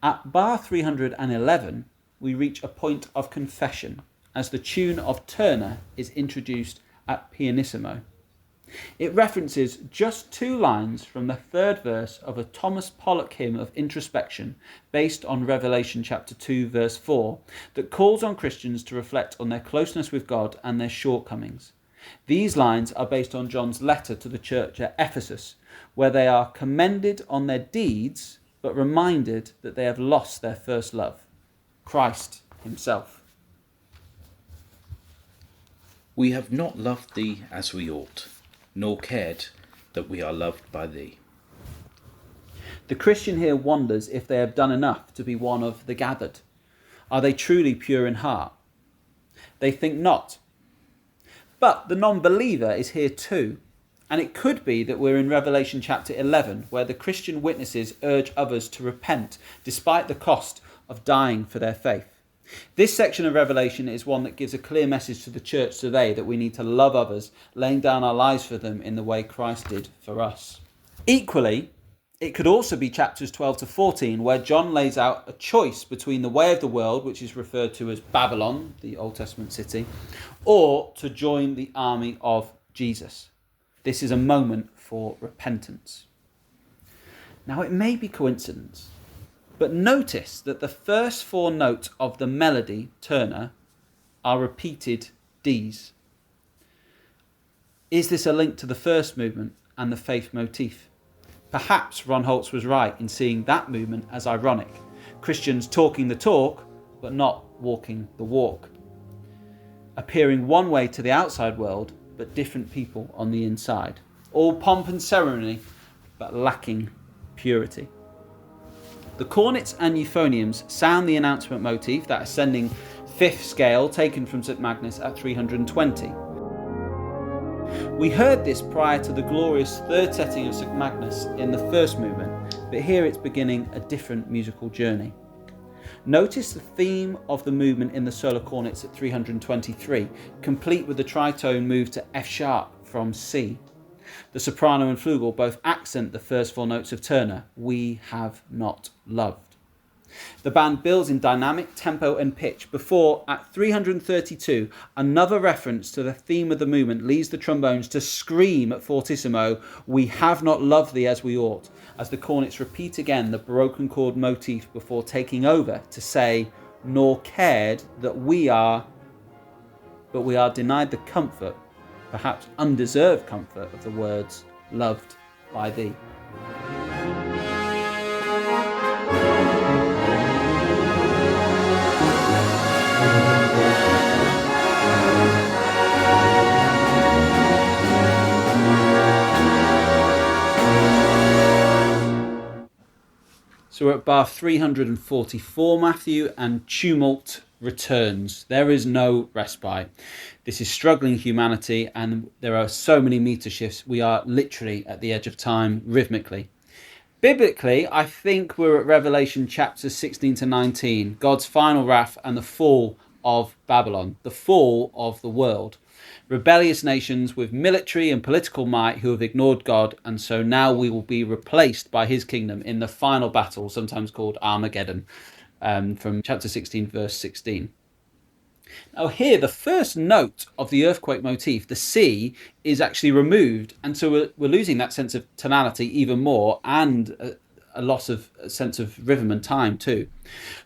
At bar 311, we reach a point of confession as the tune of Turner is introduced at pianissimo. It references just 2 lines from the 3rd verse of a Thomas Pollock hymn of introspection based on Revelation chapter 2 verse 4 that calls on Christians to reflect on their closeness with God and their shortcomings. These lines are based on John's letter to the church at Ephesus, where they are commended on their deeds but reminded that they have lost their first love, Christ himself. We have not loved thee as we ought, nor cared that we are loved by thee. The Christian here wonders if they have done enough to be one of the gathered. Are they truly pure in heart? They think not. But the non-believer is here too. And it could be that we're in Revelation chapter 11, where the Christian witnesses urge others to repent, despite the cost of dying for their faith. This section of Revelation is one that gives a clear message to the church today that we need to love others, laying down our lives for them in the way Christ did for us. Equally, it could also be chapters 12 to 14, where John lays out a choice between the way of the world, which is referred to as Babylon, the Old Testament city, or to join the army of Jesus. This is a moment for repentance. Now, it may be coincidence, but notice that the first 4 notes of the melody, Turner, are repeated Ds. Is this a link to the first movement and the faith motif? Perhaps Ron Holtz was right in seeing that movement as ironic. Christians talking the talk, but not walking the walk. Appearing one way to the outside world, but different people on the inside. All pomp and ceremony, but lacking purity. The cornets and euphoniums sound the announcement motif, that ascending 5th scale taken from St Magnus at 320. We heard this prior to the glorious 3rd setting of St Magnus in the first movement, but here it's beginning a different musical journey. Notice the theme of the movement in the solo cornets at 323, complete with the tritone move to F sharp from C. The soprano and flugel both accent the first 4 notes of Turner, we have not loved. The band builds in dynamic, tempo and pitch before, at 332, another reference to the theme of the movement leads the trombones to scream at fortissimo, we have not loved thee as we ought, as the cornets repeat again the broken chord motif before taking over to say, nor cared that we are denied the comfort, perhaps undeserved comfort, of the words, loved by thee. So we're at bar 344, Matthew, and tumult returns. There is no respite. This is struggling humanity, and there are so many meter shifts. We are literally at the edge of time rhythmically. Biblically, I think we're at Revelation chapters 16 to 19, God's final wrath and the fall of Babylon, the fall of the world. Rebellious nations with military and political might who have ignored God, and so now we will be replaced by his kingdom in the final battle, sometimes called Armageddon, from chapter 16, verse 16. Now here, the first note of the earthquake motif, the C, is actually removed, and so we're losing that sense of tonality even more, and a loss of a sense of rhythm and time too.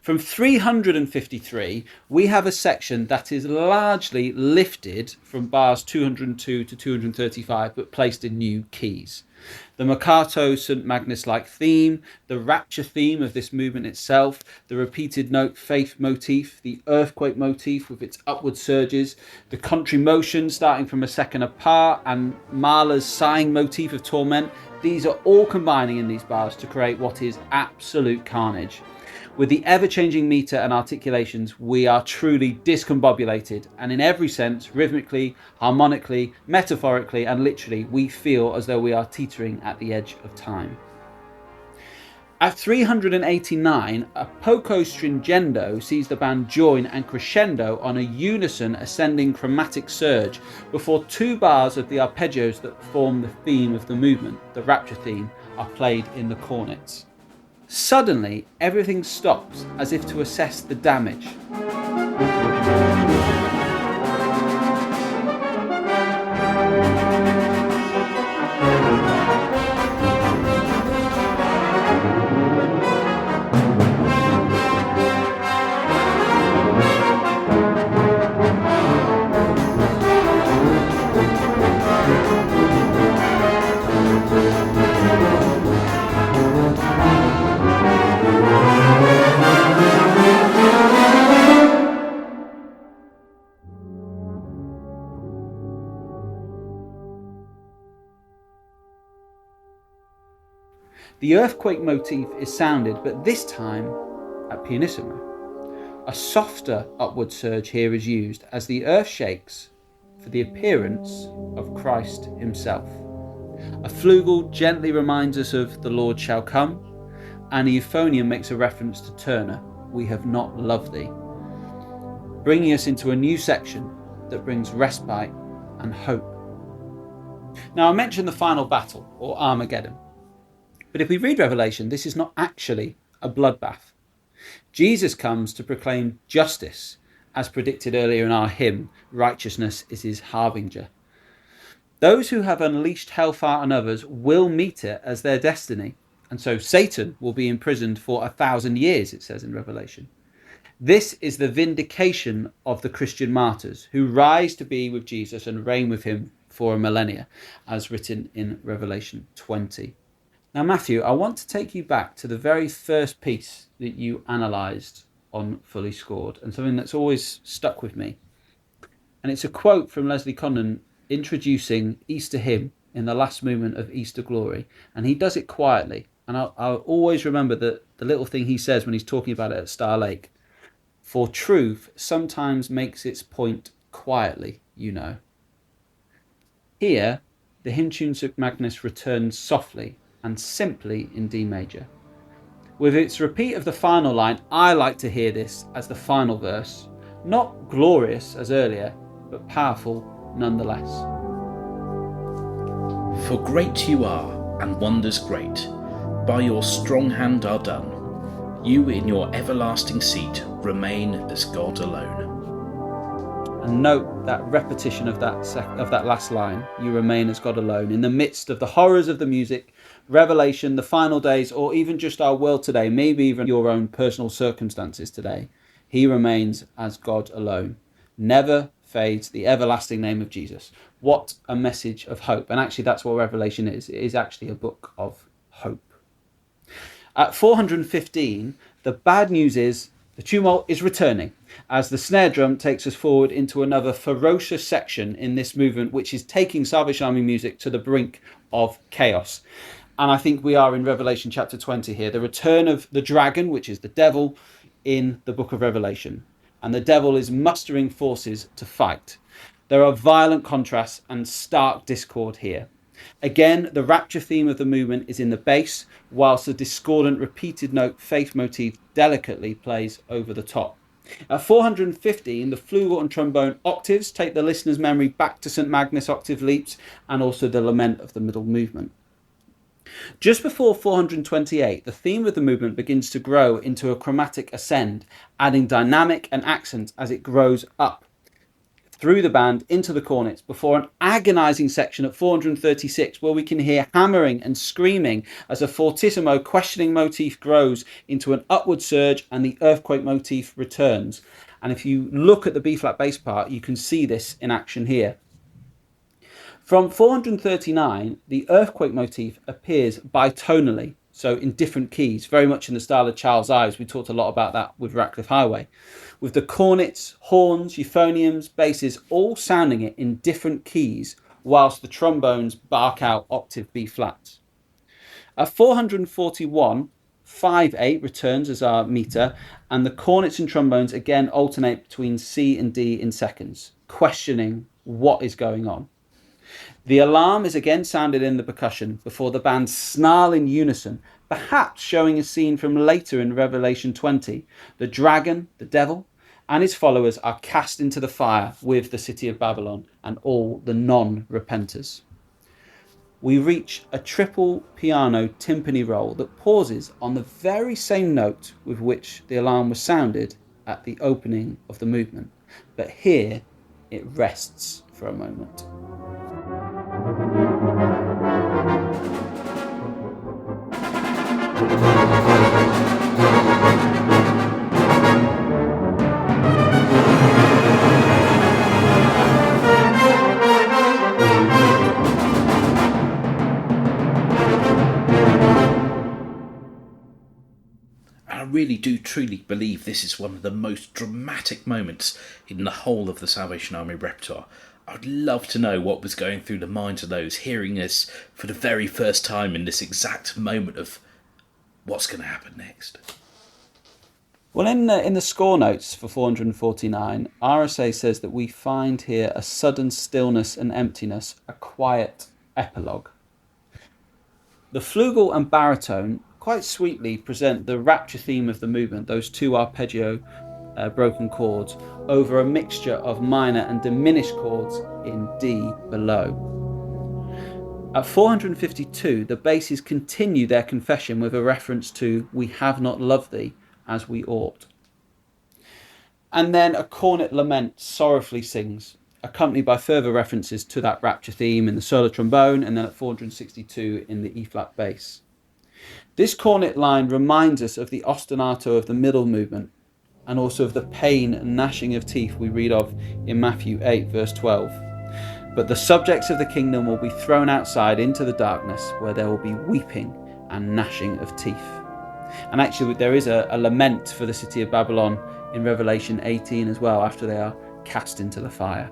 From 353, we have a section that is largely lifted from bars 202 to 235, but placed in new keys. The Mercato St. Magnus-like theme, the rapture theme of this movement itself, the repeated note faith motif, the earthquake motif with its upward surges, the country motion starting from a second apart, and Mahler's sighing motif of torment. These are all combining in these bars to create what is absolute carnage. With the ever-changing meter and articulations, we are truly discombobulated, and in every sense, rhythmically, harmonically, metaphorically, and literally, we feel as though we are teetering at the edge of time. At 389, a poco stringendo sees the band join and crescendo on a unison ascending chromatic surge before two bars of the arpeggios that form the theme of the movement, the rapture theme, are played in the cornets. Suddenly, everything stops as if to assess the damage. The earthquake motif is sounded, but this time at pianissimo. A softer upward surge here is used as the earth shakes for the appearance of Christ himself. A flugel gently reminds us of "The Lord shall come," and a euphonium makes a reference to Turner, "We have not loved thee," bringing us into a new section that brings respite and hope. Now, I mentioned the final battle, or Armageddon. But if we read Revelation, this is not actually a bloodbath. Jesus comes to proclaim justice, as predicted earlier in our hymn, "Righteousness is his harbinger." Those who have unleashed hellfire on others will meet it as their destiny. And so Satan will be imprisoned for 1,000 years, it says in Revelation. This is the vindication of the Christian martyrs who rise to be with Jesus and reign with him for a millennia, as written in Revelation 20. Now, Matthew, I want to take you back to the very first piece that you analysed on Fully Scored, and something that's always stuck with me. And it's a quote from Leslie Condon introducing Easter hymn in the last movement of Easter Glory, and he does it quietly. And I'll always remember the little thing he says when he's talking about it at Star Lake. "For truth sometimes makes its point quietly, you know." Here, the hymn tune St. Magnus returns softly and simply in D major. With its repeat of the final line, I like to hear this as the final verse, not glorious as earlier, but powerful nonetheless. For great you are, and wonders great, by your strong hand are done. You in your everlasting seat remain as God alone. And note that repetition of that last line, "You remain as God alone," in the midst of the horrors of the music, Revelation, the final days, or even just our world today, maybe even your own personal circumstances today. He remains as God alone. Never fades the everlasting name of Jesus. What a message of hope. And actually, that's what Revelation is. It is actually a book of hope. At 415, the bad news is the tumult is returning as the snare drum takes us forward into another ferocious section in this movement, which is taking Salvation Army music to the brink of chaos. And I think we are in Revelation chapter 20 here. The return of the dragon, which is the devil, in the book of Revelation. And the devil is mustering forces to fight. There are violent contrasts and stark discord here. Again, the rapture theme of the movement is in the bass, whilst the discordant repeated note faith motif delicately plays over the top. At 415, the flugel and trombone octaves take the listener's memory back to St. Magnus octave leaps and also the lament of the middle movement. Just before 428, the theme of the movement begins to grow into a chromatic ascend, adding dynamic and accent as it grows up. through the band into the cornets before an agonizing section at 436 where we can hear hammering and screaming as a fortissimo questioning motif grows into an upward surge and the earthquake motif returns. And if you look at the B-flat bass part, you can see this in action here. From 439, the earthquake motif appears bitonally, so in different keys, very much in the style of Charles Ives. We talked a lot about that with Ratcliffe Highway, with the cornets, horns, euphoniums, basses all sounding it in different keys, whilst the trombones bark out octave B flats. At 441, 5/8 returns as our meter, and the cornets and trombones again alternate between C and D in seconds, questioning what is going on. The alarm is again sounded in the percussion before the band snarl in unison, perhaps showing a scene from later in Revelation 20. The dragon, the devil, and his followers are cast into the fire with the city of Babylon and all the non-repenters. We reach a triple piano timpani roll that pauses on the very same note with which the alarm was sounded at the opening of the movement, but here it rests for a moment. I really do truly believe this is one of the most dramatic moments in the whole of the Salvation Army repertoire. I'd love to know what was going through the minds of those hearing this for the very first time in this exact moment of what's going to happen next. Well, in the score notes for 449, RSA says that we find here a sudden stillness and emptiness, a quiet epilogue. The flugel and baritone quite sweetly present the rapture theme of the movement, those two arpeggio broken chords, over a mixture of minor and diminished chords in D below. At 452, the basses continue their confession with a reference to "we have not loved thee as we ought." And then a cornet lament sorrowfully sings, accompanied by further references to that rapture theme in the solo trombone, and then at 462 in the E-flat bass. This cornet line reminds us of the ostinato of the middle movement, and also of the pain and gnashing of teeth we read of in Matthew 8 verse 12. But the subjects of the kingdom will be thrown outside into the darkness, where there will be weeping and gnashing of teeth. And actually there is a lament for the city of Babylon in Revelation 18 as well, after they are cast into the fire.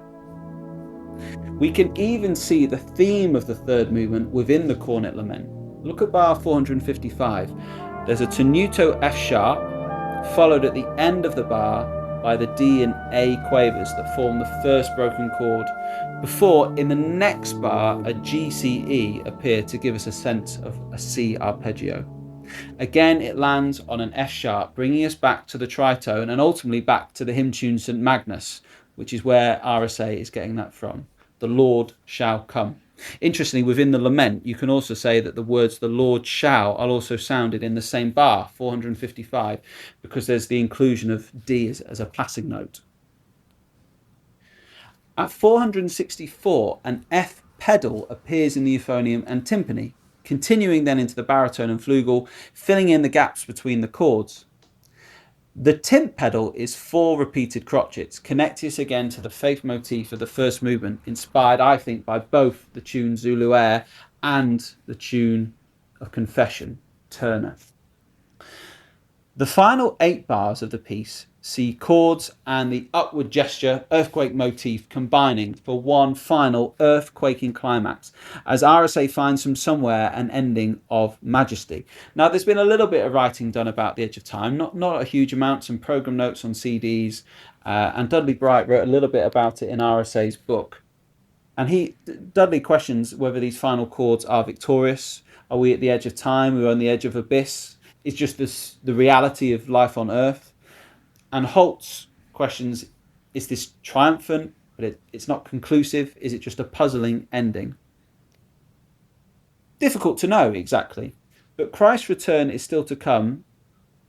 We can even see the theme of the third movement within the cornet lament. Look at bar 455. There's a tenuto F sharp, followed at the end of the bar by the D and A quavers that form the first broken chord, before in the next bar a G, C, E appear to give us a sense of a C arpeggio. Again it lands on an F sharp, bringing us back to the tritone and ultimately back to the hymn tune St. Magnus, which is where RSA is getting that from. The Lord shall come. Interestingly, within the lament, you can also say that the words "the Lord shall" are also sounded in the same bar, 455, because there's the inclusion of D as a passing note. At 464, an F pedal appears in the euphonium and timpani, continuing then into the baritone and flugel, filling in the gaps between the chords. The timp pedal is 4 repeated crotchets, connecting us again to the faith motif of the first movement, inspired, I think, by both the tune Zulu Air and the tune of Confession, Turner. The final 8 bars of the piece see chords and the upward gesture earthquake motif combining for one final earthquaking climax, as RSA finds from somewhere an ending of majesty. Now there's been a little bit of writing done about The Edge of Time, not a huge amount, some program notes on CDs, and Dudley Bright wrote a little bit about it in RSA's book. And Dudley questions whether these final chords are victorious. Are we at the edge of time? We're on the edge of abyss. It's just the reality of life on earth. And Holtz questions, is this triumphant, but it's not conclusive? Is it just a puzzling ending? Difficult to know exactly, but Christ's return is still to come,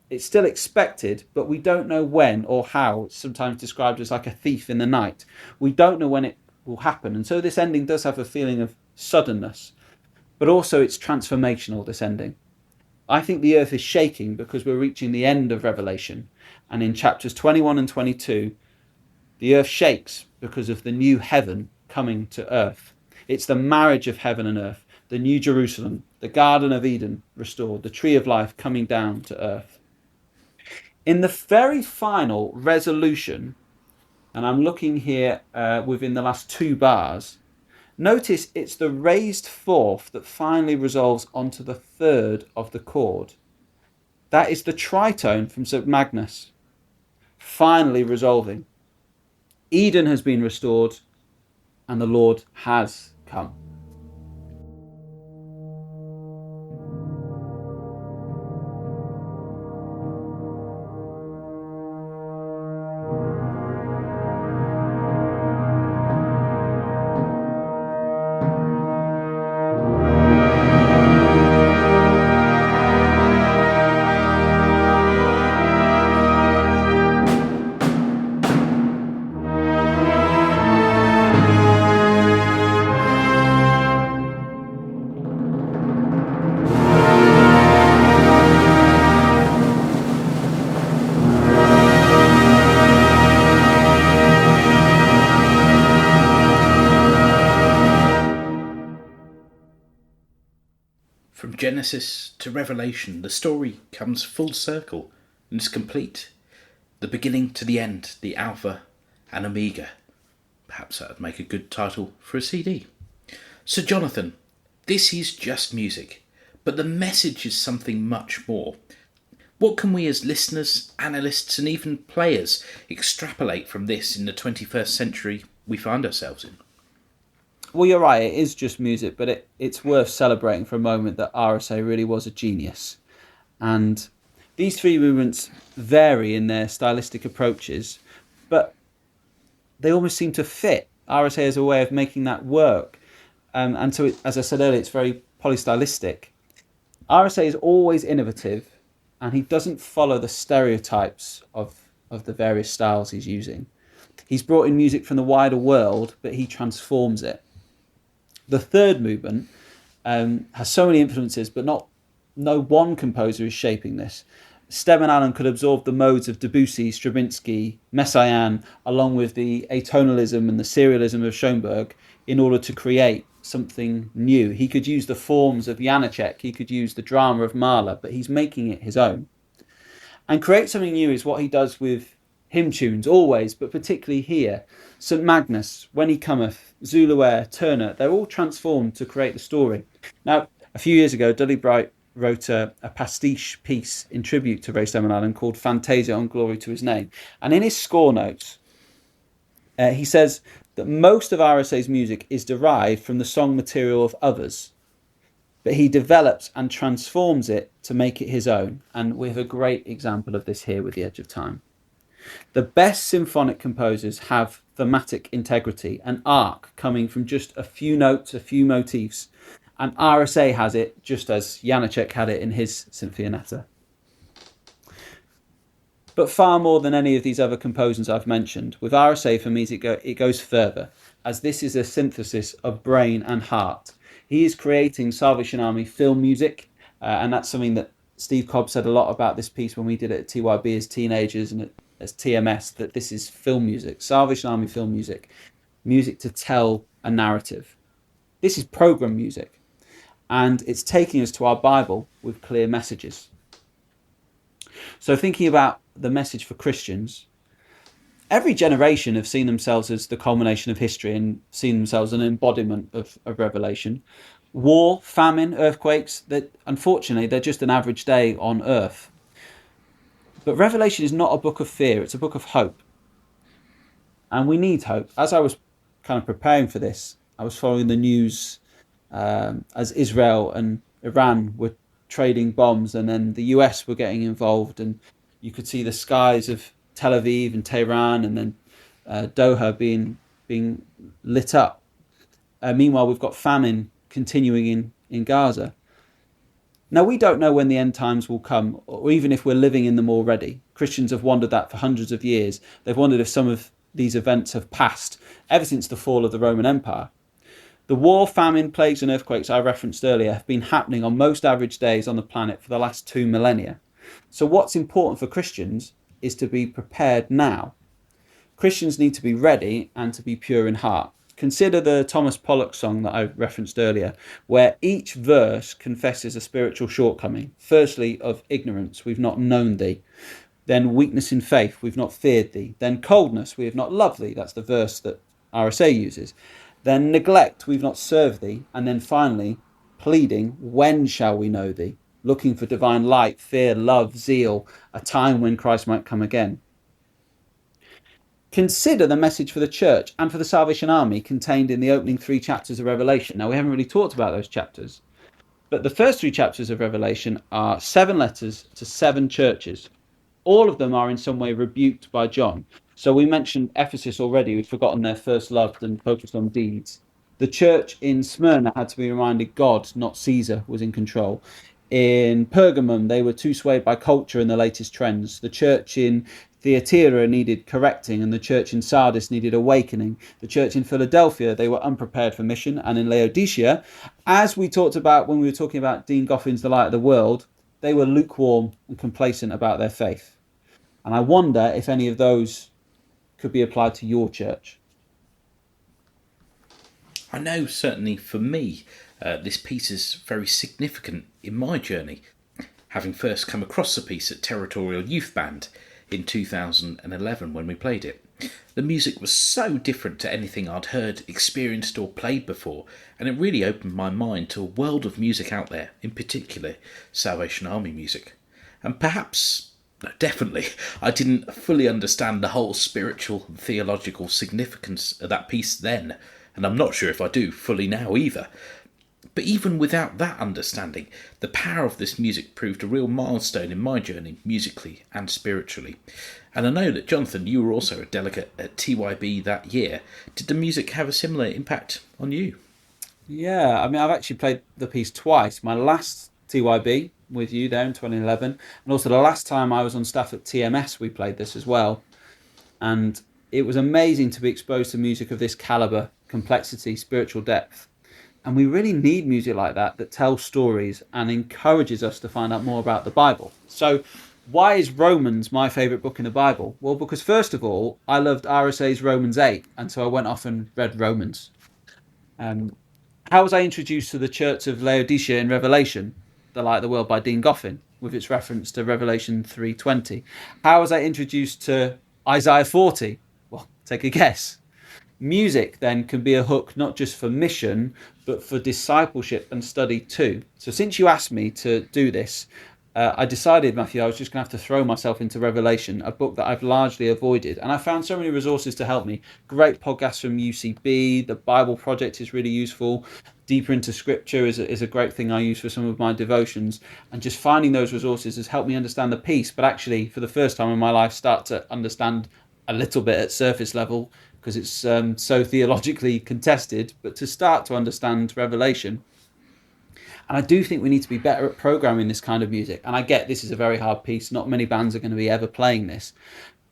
it's still expected, but we don't know when or how. It's sometimes described as like a thief in the night. We don't know when it will happen. And so this ending does have a feeling of suddenness, but also it's transformational, this ending. I think the earth is shaking because we're reaching the end of Revelation. And in chapters 21 and 22, the earth shakes because of the new heaven coming to earth. It's the marriage of heaven and earth, the new Jerusalem, the Garden of Eden restored, the tree of life coming down to earth. In the very final resolution, and I'm looking here within the last 2 bars, notice it's the raised fourth that finally resolves onto the third of the chord. That is the tritone from St. Magnus, finally resolving. Eden has been restored and the Lord has come. From Genesis to Revelation, the story comes full circle and is complete. The beginning to the end, the Alpha and Omega. Perhaps that would make a good title for a CD. So Jonathan, this is just music, but the message is something much more. What can we as listeners, analysts and even players extrapolate from this in the 21st century we find ourselves in? Well, you're right, it is just music, but it's worth celebrating for a moment that RSA really was a genius. And these 3 movements vary in their stylistic approaches, but they almost seem to fit. RSA has a way of making that work. And so, as I said earlier, it's very polystylistic. RSA is always innovative, and he doesn't follow the stereotypes of the various styles he's using. He's brought in music from the wider world, but he transforms it. The third movement has so many influences, but no one composer is shaping this. Steadman-Allen could absorb the modes of Debussy, Stravinsky, Messiaen, along with the atonalism and the serialism of Schoenberg, in order to create something new. He could use the forms of Janacek, he could use the drama of Mahler, but he's making it his own. And create something new is what he does with hymn tunes, always, but particularly here. St. Magnus, When He Cometh, Zuluair, Turner, they're all transformed to create the story. Now, a few years ago, Dudley Bright wrote a pastiche piece in tribute to Ray Steadman-Allen called Fantasia on Glory to His Name. And in his score notes, he says that most of RSA's music is derived from the song material of others, but he develops and transforms it to make it his own. And we have a great example of this here with The Edge of Time. The best symphonic composers have thematic integrity, an arc coming from just a few notes, a few motifs, and RSA has it just as Janacek had it in his Sinfonietta. But far more than any of these other composers I've mentioned, with RSA for me it goes further, as this is a synthesis of brain and heart. He is creating Salvation Army film music, and that's something that Steve Cobb said a lot about this piece when we did it at TYB as teenagers and as TMS, that this is film music, Salvation Army film music, music to tell a narrative. This is program music, and it's taking us to our Bible with clear messages. So thinking about the message for Christians, every generation have seen themselves as the culmination of history and seen themselves an embodiment of Revelation. War, famine, earthquakes, that unfortunately they're just an average day on earth. But Revelation is not a book of fear, it's a book of hope. And we need hope. As I was kind of preparing for this, I was following the news as Israel and Iran were trading bombs, and then the US were getting involved, and you could see the skies of Tel Aviv and Tehran and then Doha being lit up. Meanwhile, we've got famine continuing in Gaza. Now, we don't know when the end times will come, or even if we're living in them already. Christians have wondered that for hundreds of years. They've wondered if some of these events have passed ever since the fall of the Roman Empire. The war, famine, plagues and earthquakes I referenced earlier have been happening on most average days on the planet for the last 2 millennia. So what's important for Christians is to be prepared now. Christians need to be ready and to be pure in heart. Consider the Thomas Pollock song that I referenced earlier, where each verse confesses a spiritual shortcoming. Firstly, of ignorance, we've not known thee. Then weakness in faith, we've not feared thee. Then coldness, we have not loved thee. That's the verse that RSA uses. Then neglect, we've not served thee. And then finally, pleading, when shall we know thee? Looking for divine light, fear, love, zeal, a time when Christ might come again. Consider the message for the church and for the Salvation Army contained in the opening 3 chapters of Revelation. Now, we haven't really talked about those chapters, but the first 3 chapters of Revelation are 7 letters to 7 churches. All of them are in some way rebuked by John. So we mentioned Ephesus already, we'd forgotten their first love and focused on deeds. The church in Smyrna had to be reminded God, not Caesar, was in control. In Pergamum, they were too swayed by culture and the latest trends. The church in Thyatira needed correcting, and the church in Sardis needed awakening. The church in Philadelphia, they were unprepared for mission. And in Laodicea, as we talked about when we were talking about Dean Goffin's The Light of the World, they were lukewarm and complacent about their faith. And I wonder if any of those could be applied to your church. I know certainly for me, this piece is very significant in my journey, having first come across the piece at Territorial Youth Band in 2011 when we played it. The music was so different to anything I'd heard, experienced or played before, and it really opened my mind to a world of music out there, in particular Salvation Army music. And perhaps, no, definitely, I didn't fully understand the whole spiritual and theological significance of that piece then, and I'm not sure if I do fully now either. But even without that understanding, the power of this music proved a real milestone in my journey, musically and spiritually. And I know that, Jonathan, you were also a delegate at TYB that year. Did the music have a similar impact on you? Yeah, I mean, I've actually played the piece twice. My last TYB with you there in 2011, and also the last time I was on staff at TMS, we played this as well. And it was amazing to be exposed to music of this calibre, complexity, spiritual depth. And we really need music like that tells stories and encourages us to find out more about the Bible. So why is Romans my favourite book in the Bible? Well, because first of all, I loved RSA's Romans 8, and so I went off and read Romans. How was I introduced to the Church of Laodicea in Revelation, The Light of the World by Dean Goffin, with its reference to Revelation 3:20? How was I introduced to Isaiah 40? Well, take a guess. Music then can be a hook not just for mission, but for discipleship and study too. So since you asked me to do this, I decided, Matthew, I was just going to have to throw myself into Revelation, a book that I've largely avoided. And I found so many resources to help me. Great podcasts from UCB, the Bible Project is really useful. Deeper into Scripture is a great thing I use for some of my devotions. And just finding those resources has helped me understand the piece, but actually, for the first time in my life, start to understand a little bit at surface level, because it's so theologically contested, but to start to understand Revelation. And I do think we need to be better at programming this kind of music. And I get this is a very hard piece. Not many bands are going to be ever playing this.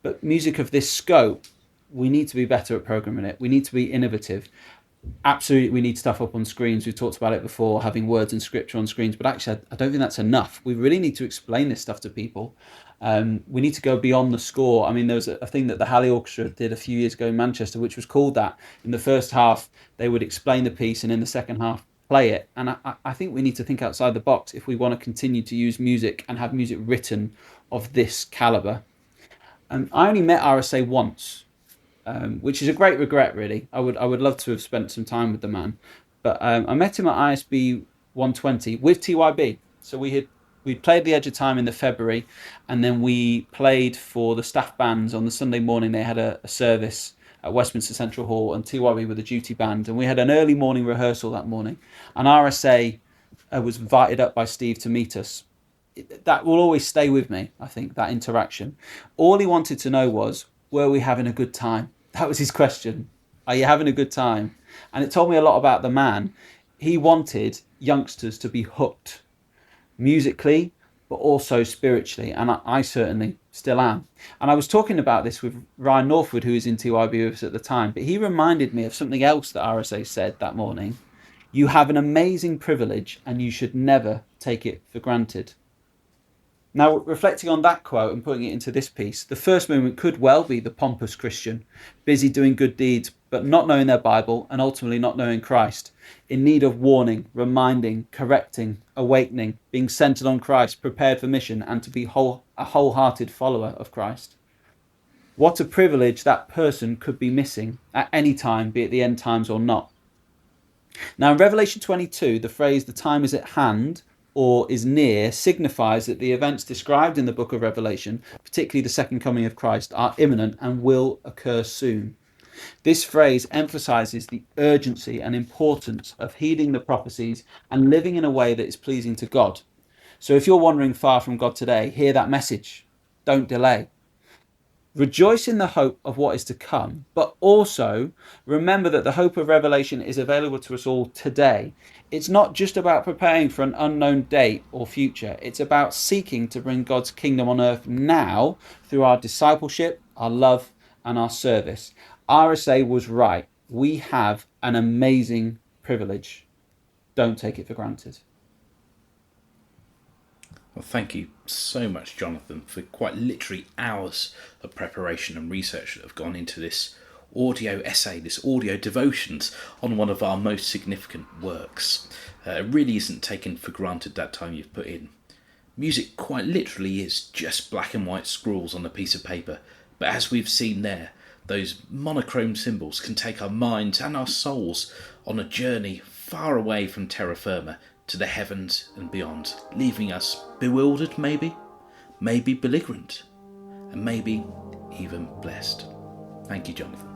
But music of this scope, we need to be better at programming it. We need to be innovative. Absolutely, we need stuff up on screens. We've talked about it before, having words and scripture on screens. But actually, I don't think that's enough. We really need to explain this stuff to people. We need to go beyond the score. I mean, there was a thing that the Halley Orchestra did a few years ago in Manchester, which was called that. In the first half, they would explain the piece, and in the second half, play it. And I think we need to think outside the box if we want to continue to use music and have music written of this calibre. I only met RSA once, which is a great regret, really. I would love to have spent some time with the man. But I met him at ISB 120 with TYB. So we'd played The Edge of Time in the February, and then we played for the staff bands on the Sunday morning. They had a service at Westminster Central Hall, and TYB with a duty band. And we had an early morning rehearsal that morning. And RSA was invited up by Steve to meet us. That will always stay with me, I think, that interaction. All he wanted to know was, were we having a good time? That was his question. Are you having a good time? And it told me a lot about the man. He wanted youngsters to be hooked. musically, but also spiritually, and I certainly still am. And I was talking about this with Ryan Northwood, who was in TYB with us at the time, but he reminded me of something else that RSA said that morning. You have an amazing privilege and you should never take it for granted. Now, reflecting on that quote and putting it into this piece, the first movement could well be the pompous Christian, busy doing good deeds, but not knowing their Bible and ultimately not knowing Christ, in need of warning, reminding, correcting, awakening, being centered on Christ, prepared for mission, and to be a wholehearted follower of Christ. What a privilege that person could be missing at any time, be it the end times or not. Now, in Revelation 22, the phrase, the time is at hand, or is near, signifies that the events described in the book of Revelation, particularly the second coming of Christ, are imminent and will occur soon. This phrase emphasizes the urgency and importance of heeding the prophecies and living in a way that is pleasing to God. So if you're wandering far from God today, hear that message. Don't delay. Rejoice in the hope of what is to come, but also remember that the hope of Revelation is available to us all today. It's not just about preparing for an unknown date or future. It's about seeking to bring God's kingdom on earth now through our discipleship, our love, and our service. RSA was right. We have an amazing privilege. Don't take it for granted. Well, thank you so much, Jonathan, for quite literally hours of preparation and research that have gone into this audio essay, this audio devotions on one of our most significant works. It really isn't taken for granted that time you've put in. Music quite literally is just black and white scrawls on a piece of paper, but as we've seen there, those monochrome symbols can take our minds and our souls on a journey far away from terra firma to the heavens and beyond, leaving us bewildered maybe belligerent, and maybe even blessed. Thank you, Jonathan.